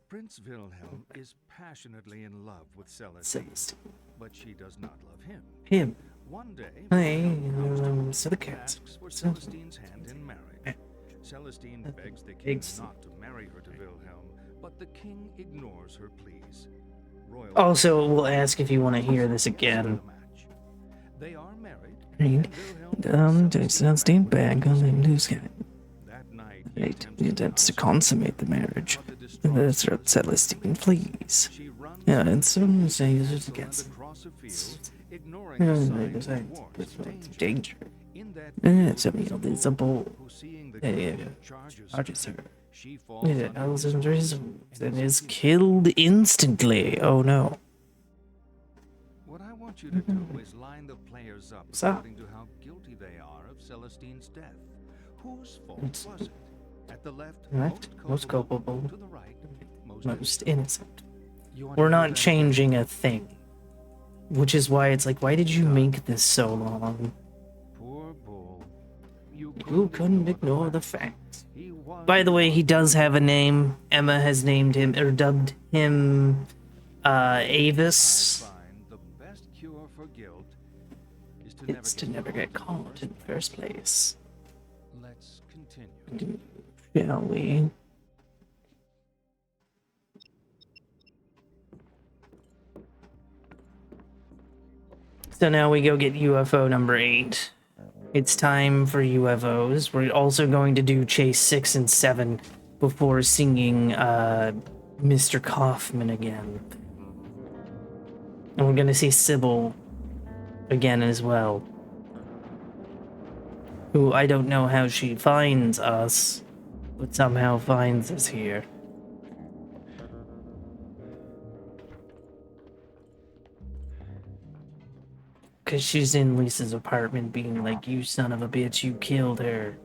Prince Wilhelm is passionately in love with Celestine, Celestine. but she does not love him. Him. One day, Hey, Wilhelm comes so to the and cats. asks for Celestine's hand in marriage. Celestine begs the king Begs. not to marry her to Wilhelm, but the king ignores her pleas. Royal Also, we'll ask if you want to hear this again. They are married. Read. and Wilhelm takes Celestine back back on the news guy. That night, Right, he attempts to consummate the marriage. but to That's what Celestine flees. She runs Yeah, and some say it and against. across a field, ignoring Yeah, the they signs say and warns it's of danger. danger. In that Yeah, field so is a there's a bull. who, seeing the Yeah, king, yeah. charges Charges her. She falls Yeah, under Alice his under his arms and is killed instantly. Oh no. What I want you to do is line the players up So? according to how guilty they are of Celestine's death. Whose fault was it? At the left, Most culpable. To the right, Most innocent. You want We're to do not that changing a thing. Which is why it's like, why did you make this so long? again? Poor bull. You couldn't ignore the facts. He was By the way, he does have a name. Emma has named him, or dubbed him, Avis. I find the best cure for guilt is to It's to never get caught in the first place. Let's continue. Shall we? So now we go get UFO number 8. It's time for UFOs. We're also going to do Chase 6 and 7 before singing Mr. Kaufman again. And we're gonna see Sybil again as well. Who I don't know how she finds us, but somehow finds us here. Cause she's in Lisa's apartment being like, you son of a bitch, you killed her.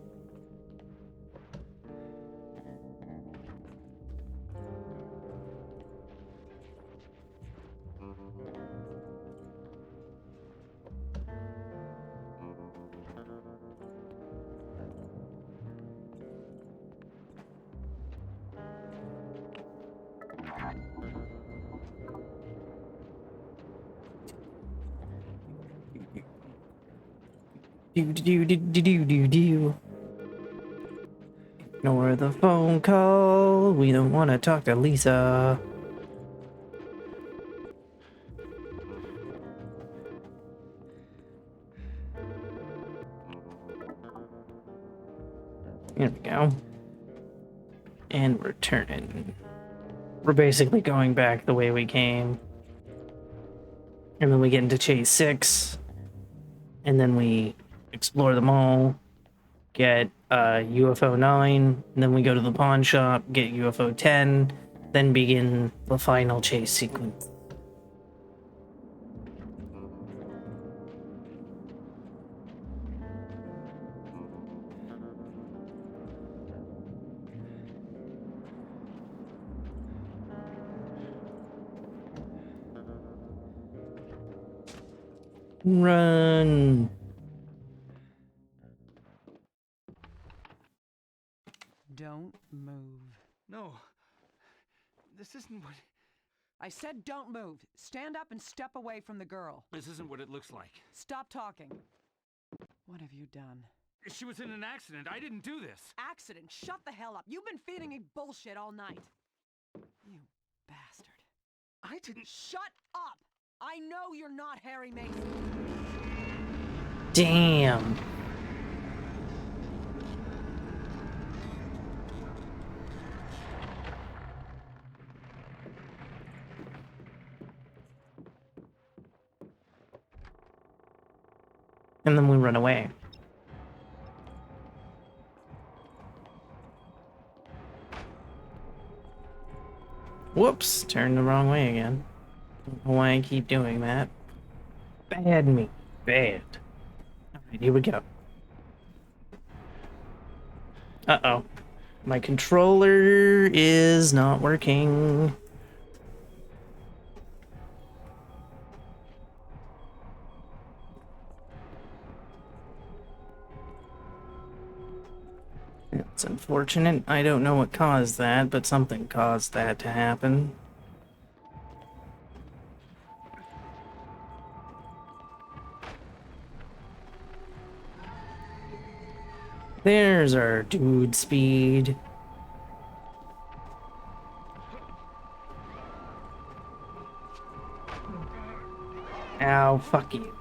Do do do do do do do. Ignore the phone call. We don't want to talk to Lisa. There we go. And we're turning. We're basically going back the way we came. And then we get into Chase 6. And then we explore the mall, get UFO 9, and then we go to the pawn shop, get UFO 10, then begin the final chase sequence. Run! Don't move. No. This isn't what... I said don't move. Stand up and step away from the girl. This isn't what it looks like. Stop talking. What have you done? She was in an accident. I didn't do this. Accident? Shut the hell up. You've been feeding me bullshit all night. You bastard. I didn't... Shut up! I know you're not Harry Mason. Damn. And then we run away. Whoops, turned the wrong way again. Don't know why I keep doing that. Bad me. Bad. Alright, here we go. Uh-oh. My controller is not working. It's unfortunate. I don't know what caused that, but something caused that to happen. There's our dude speed. Ow, fuck you.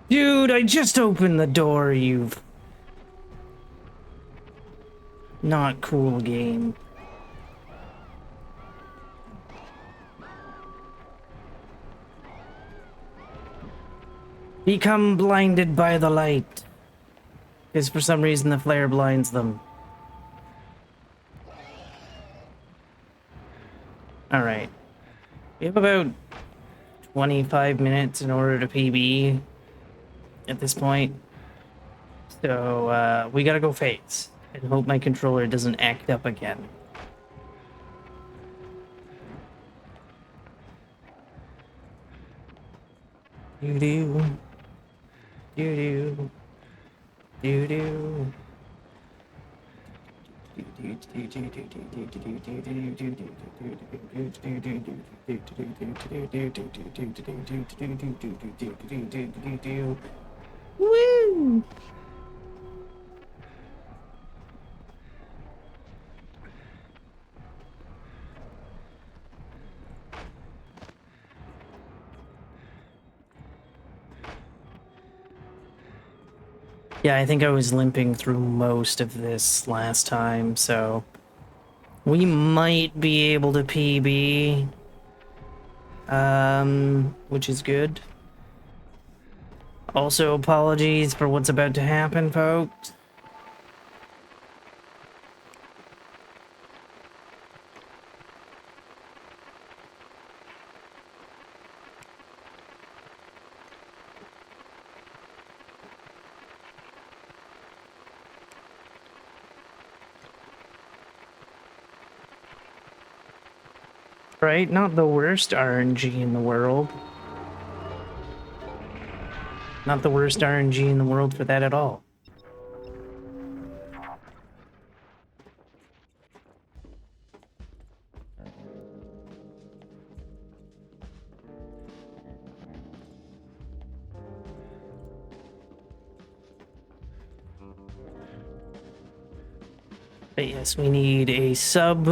Dude, I just opened the door, you... Not cool game. Become blinded by the light. Because for some reason the flare blinds them. Alright. We have about 25 minutes in order to PB at this point. So, we gotta go face and hope my controller doesn't act up again. Doo-doo. Doo-doo. Doo-doo. Woo! Yeah, I think I was limping through most of this last time, so we might be able to PB, which is good. Also, apologies for what's about to happen, folks. Right? Not the worst RNG in the world. Not the worst RNG in the world for that at all. But yes, we need a sub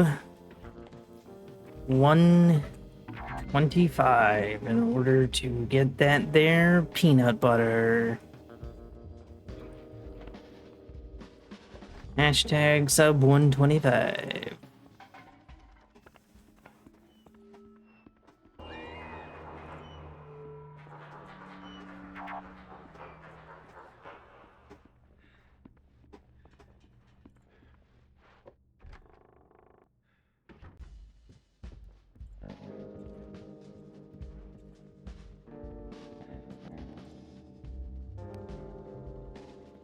125 in order to get that there peanut butter. Hashtag sub 125.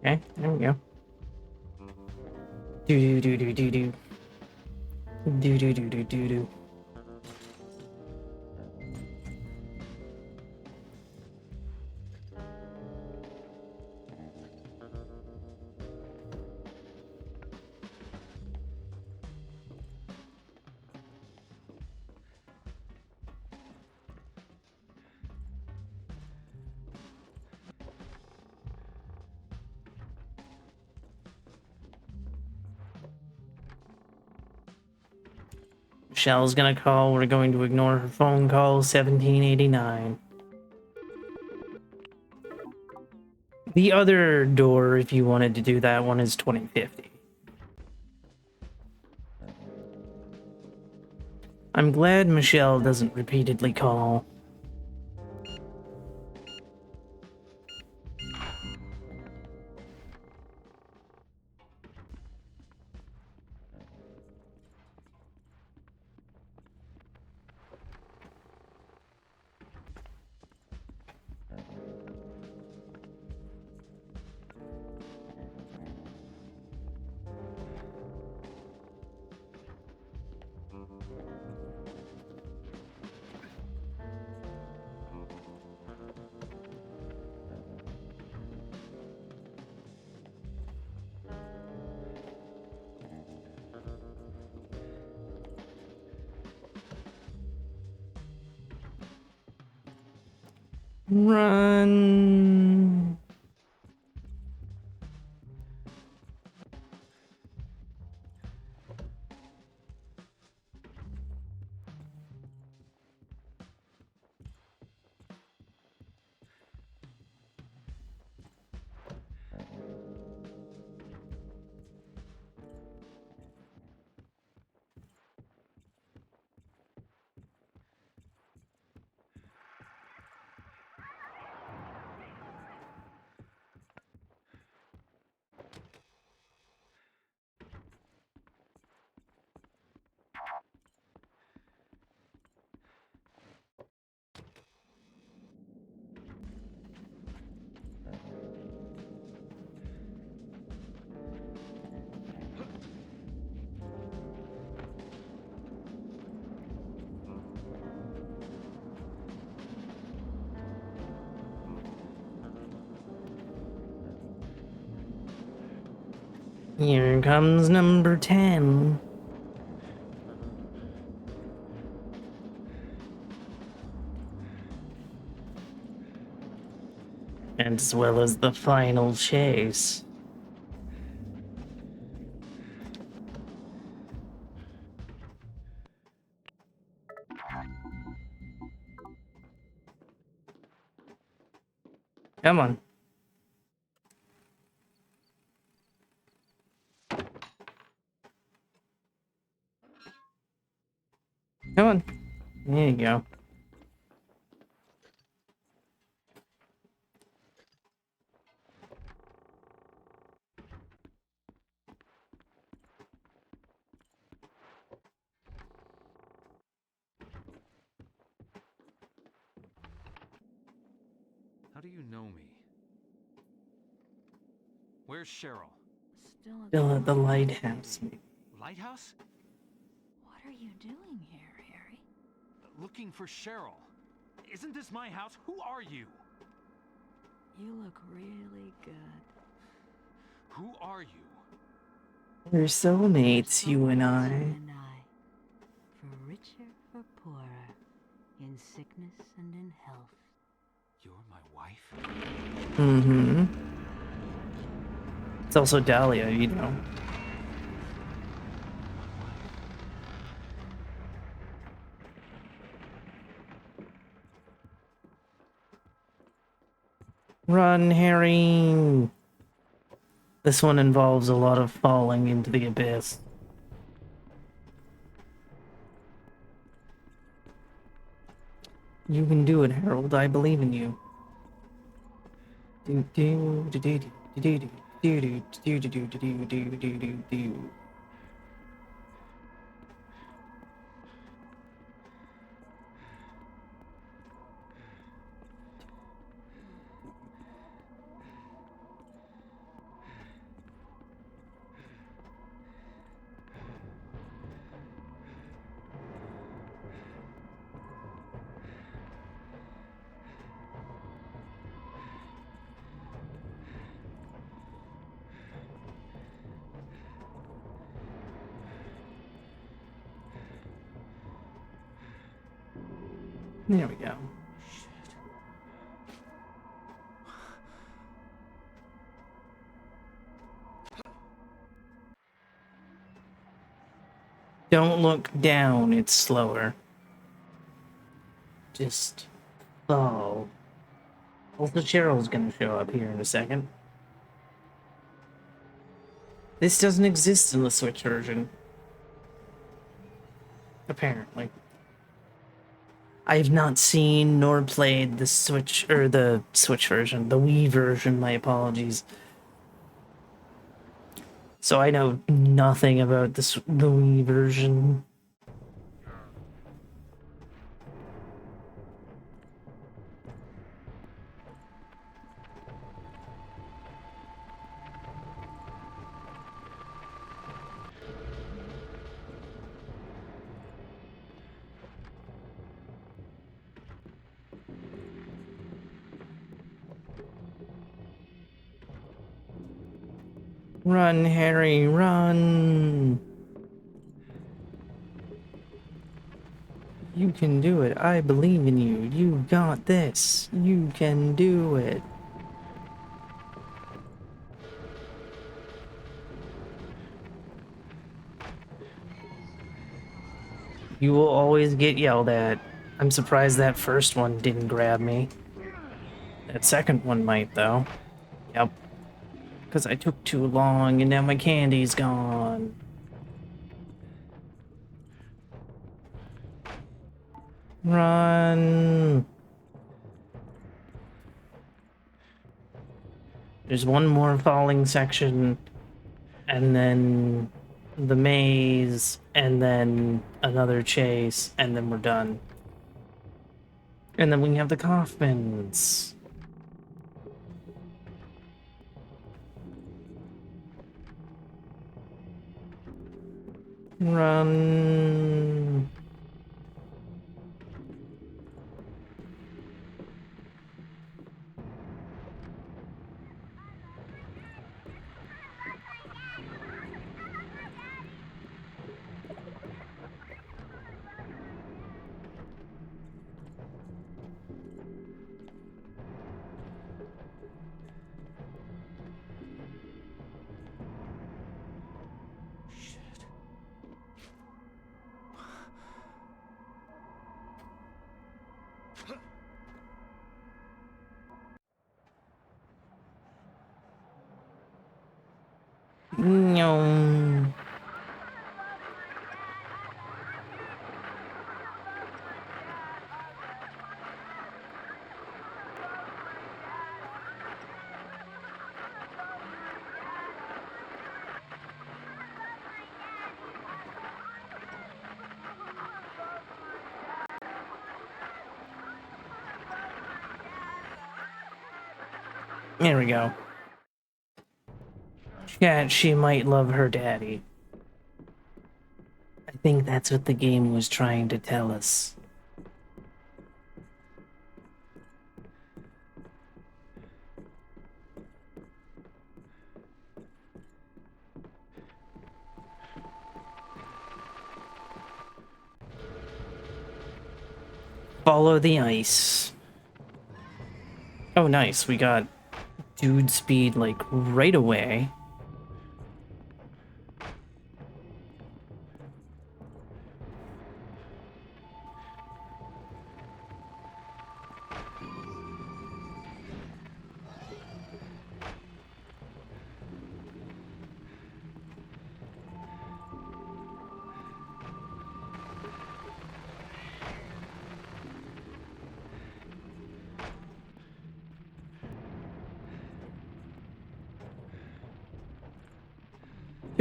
Okay, there we go. Do do do do do do. Do do do do do do. Michelle's gonna call. We're going to ignore her phone call. 1789. The other door, if you wanted to do that one, is 2050. I'm glad Michelle doesn't repeatedly call. Run. Here comes number 10. As well as the final chase. Come on. Come on. There you go. How do you know me? Where's Cheryl? Still at the lighthouse. Lighthouse? What are you doing here, Harry? Looking for Cheryl. Isn't this my house? Who are you? You look really good. Who are you? We're soulmates, you and I. For richer or poorer, in sickness and in health. You're my wife? Mm-hmm. It's also Dahlia, you know. Run, Harry! This one involves a lot of falling into the abyss. You can do it, Harold. I believe in you. There we go. Don't look down, it's slower. Just fall. Also, Cheryl's gonna show up here in a second. This doesn't exist in the Switch version. Apparently. I have not seen nor played the Switch, or the Switch version, the Wii version, my apologies. So I know nothing about the Wii version. Run, Harry, run! You can do it. I believe in you. You got this. You can do it. You will always get yelled at. I'm surprised that first one didn't grab me. That second one might, though. Yep. Because I took too long and now my candy's gone. Run! There's one more falling section, and then the maze, and then another chase, and then we're done. And then we have the coffins. Run. No. There we go. Yeah, she might love her daddy. I think that's what the game was trying to tell us. Follow the ice. Oh, nice. We got dude speed, like, right away.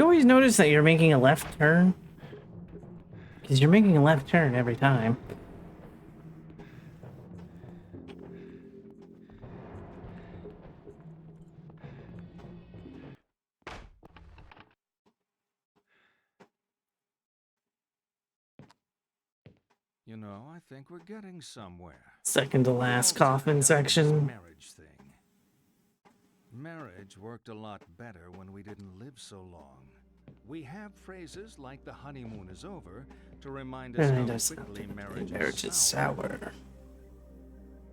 You always notice that you're making a left turn? Because you're making a left turn every time. You know, I think we're getting somewhere. Second to We're last all coffin tied up in this section. marriage thing. Marriage worked a lot better when we didn't live so long. We have phrases like the honeymoon is over to remind us how quickly marriage is sour.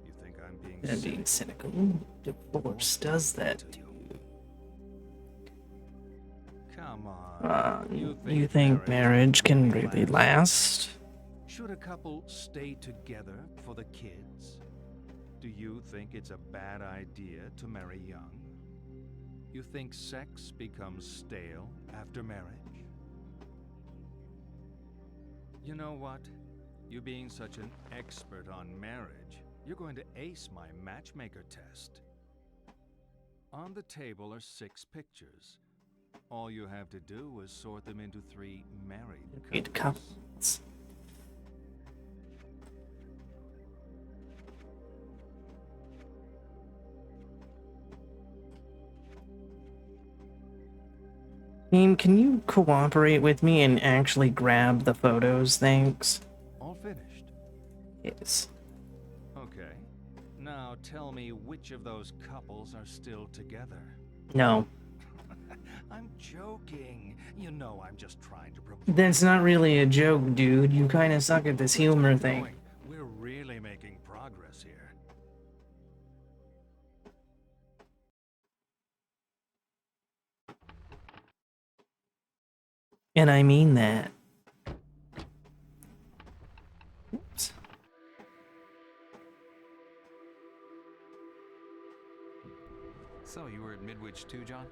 You think I'm being cynical? Divorce does that to you. Come on. You think marriage can really last? Should a couple stay together for the kids? Do you think it's a bad idea to marry young? You think sex becomes stale after marriage? You know what? You being such an expert on marriage, you're going to ace my matchmaker test. On the table are 6 pictures. All you have to do is sort them into 3 married couples. Team, can you cooperate with me and actually grab the photos, thanks? All finished? Yes. Okay. Now tell me which of those couples are still together. No. I'm joking. You know I'm just trying to provoke. That's not really a joke, dude. You kind of suck at this humor thing. We're really making progress here. And I mean that. Oops. So, you were at Midwich too, John?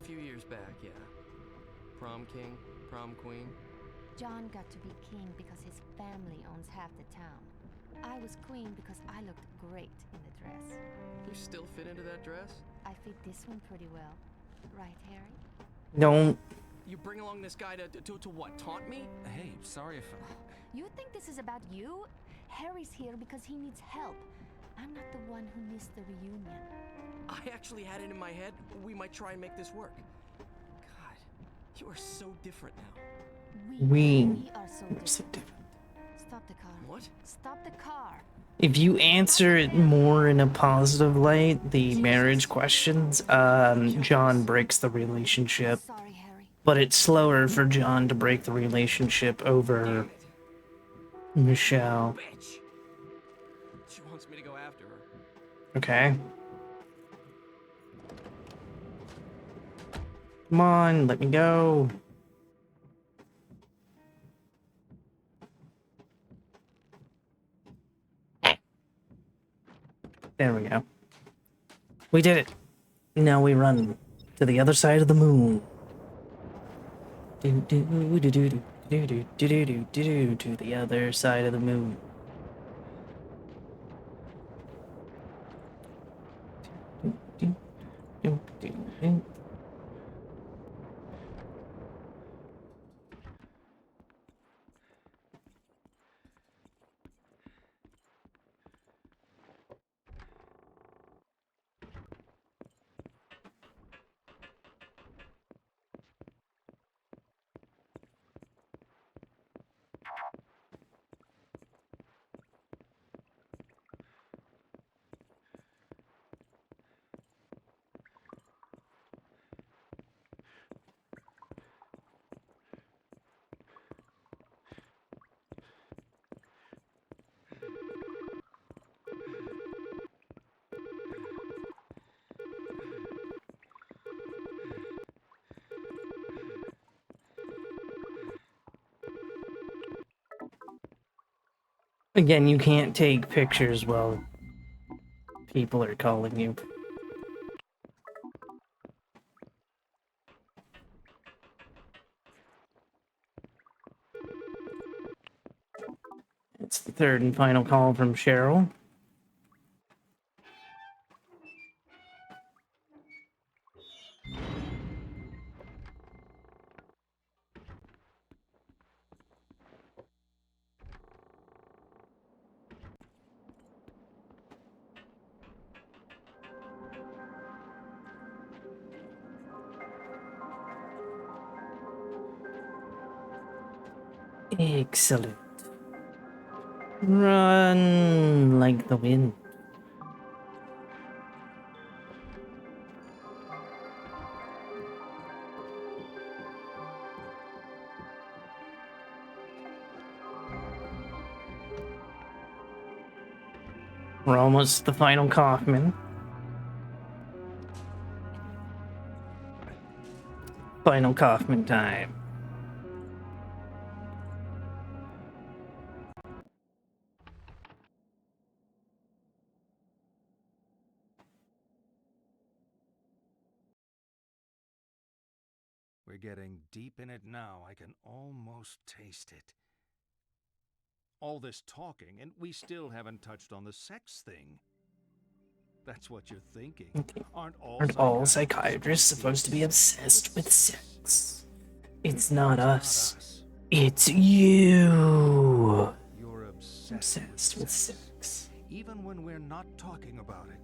A few years back, yeah. Prom king, prom queen. John got to be king because his family owns half the town. I was queen because I looked great in the dress. You still fit into that dress? I fit this one pretty well. Right, Harry? Don't. You bring along this guy to what, taunt me? Hey, sorry if You think this is about you? Harry's here because he needs help. I'm not the one who missed the reunion. I actually had it in my head we might try and make this work. God, you are so different now. We are so different. Stop the car. What? Stop the car. If you answer it more in a positive light, the marriage questions, John breaks the relationship. Sorry, Harry. But it's slower for John to break the relationship over Michelle. Bitch. She wants me to go after her. Okay. Come on, let me go. There we go. We did it. Now we run to the other side of the moon. To the other side of the moon. Again, you can't take pictures while people are calling you. It's the third and final call from Cheryl. Excellent. Run like the wind. We're almost the final Kaufman. Final Kaufman time. We're getting deep in it now. I can almost taste it. All this talking, and we still haven't touched on the sex thing. That's what you're thinking. Aren't all psychiatrists supposed to be obsessed with sex? It's not us. It's you. You're Obsessed with sex. Even when we're not talking about it,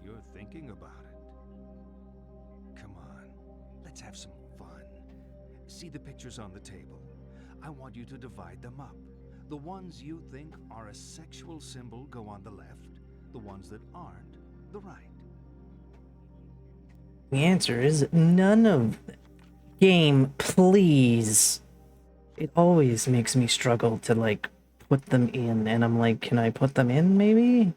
you're thinking about it. Come on, let's have some fun. See the pictures on the table. I want you to divide them up. The ones you think are a sexual symbol go on the left. The ones that aren't, the right. The answer is none of them. Game, please. It always makes me struggle to, like, put them in, and I'm like, can I put them in, maybe?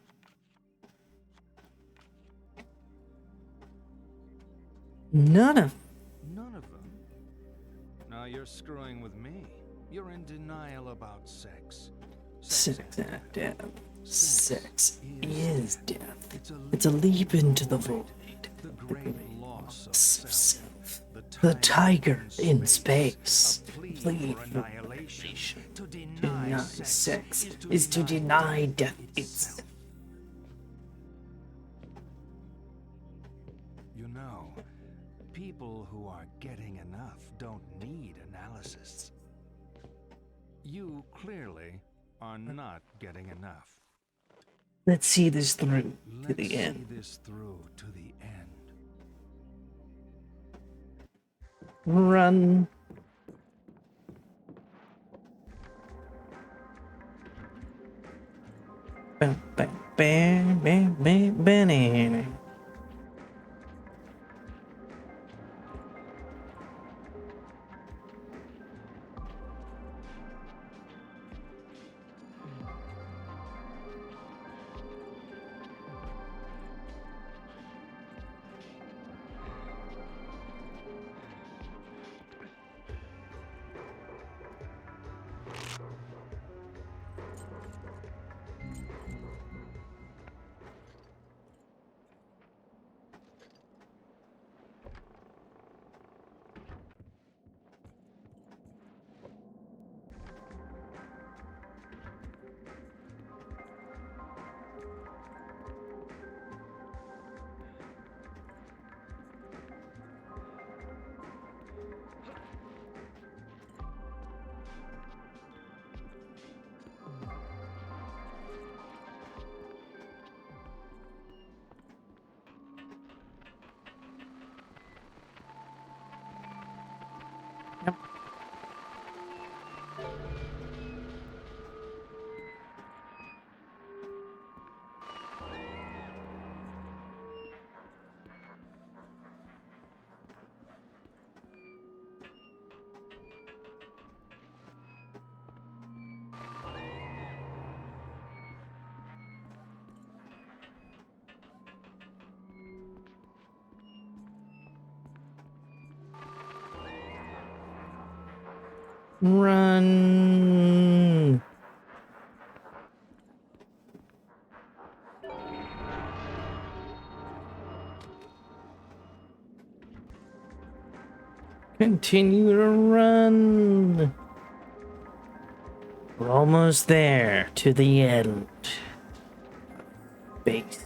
None of them? Now you're screwing with me. You're in denial about sex. Sex is death. Sex is death. It's a leap into the void. The great loss of self. The tiger in space. Plea for annihilation. To deny sex is to deny death itself. You know, people who are getting enough don't need analysis. You clearly are not getting enough. Let's see this through to the end. Run. Bam, bam, bam, bam, bam, bam. Run. Continue to run. We're almost there to the end. Base.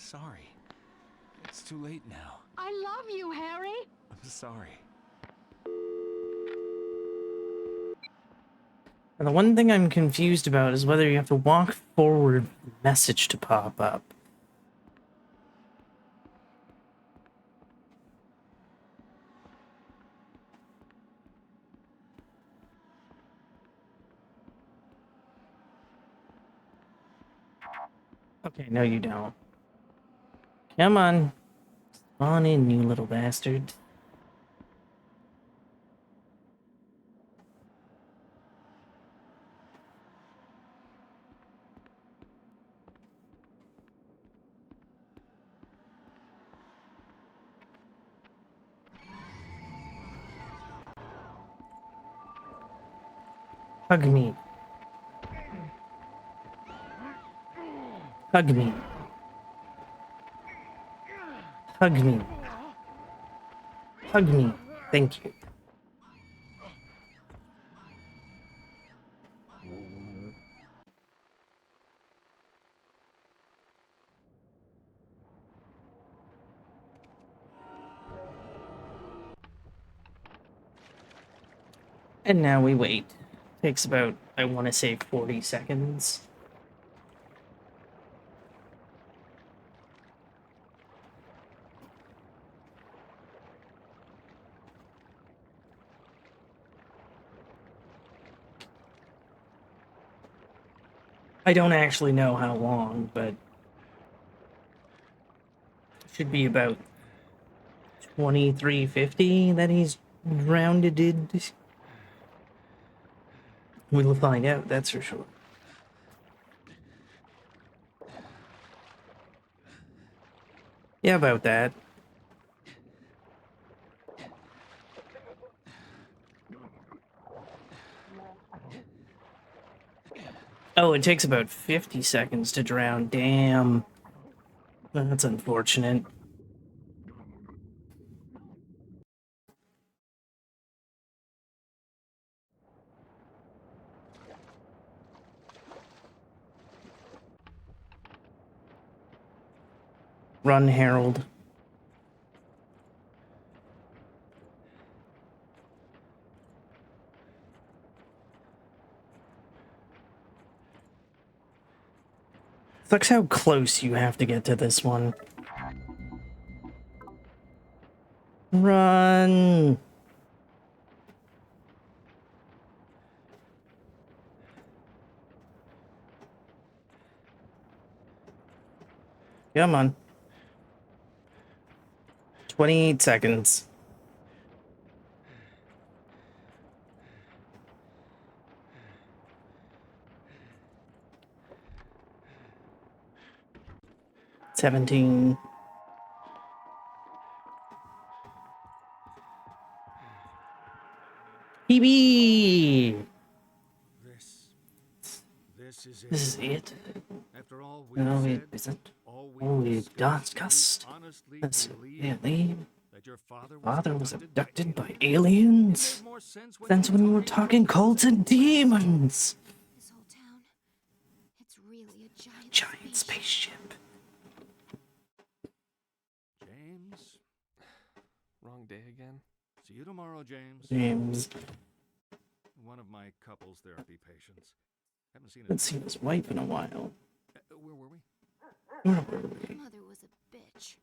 sorry. It's too late now. I love you, Harry! I'm sorry. And the one thing I'm confused about is whether you have to walk forward for the message to pop up. Okay, no you don't. Come on. On in, you little bastard. Hug me. Hug me. Hug me. Hug me. Thank you. And now we wait. Takes about, I want to say, 40 seconds. I don't actually know how long, but it should be about 2350 that he's rounded it. We'll find out, that's for sure. Yeah, about that. Oh, it takes about 50 seconds to drown. Damn. That's unfortunate. Run, Harold. Sucks how close you have to get to this one. Run! Come on. 28 seconds. $17. PB! This is it. This is it. After all No, we've it said, isn't. all All we've discussed, discussed. you honestly That's believe really. that your father Was abducted abducted by It aliens. made more sense when That's you when we were talking cults and demons. This whole town, it's really a giant, Giant spaceship. James, Wrong day again. see you tomorrow, James. James. One of my couples therapy patients. Haven't seen Haven't seen his wife in a while. Where were we? Where were we? Mother was a bitch.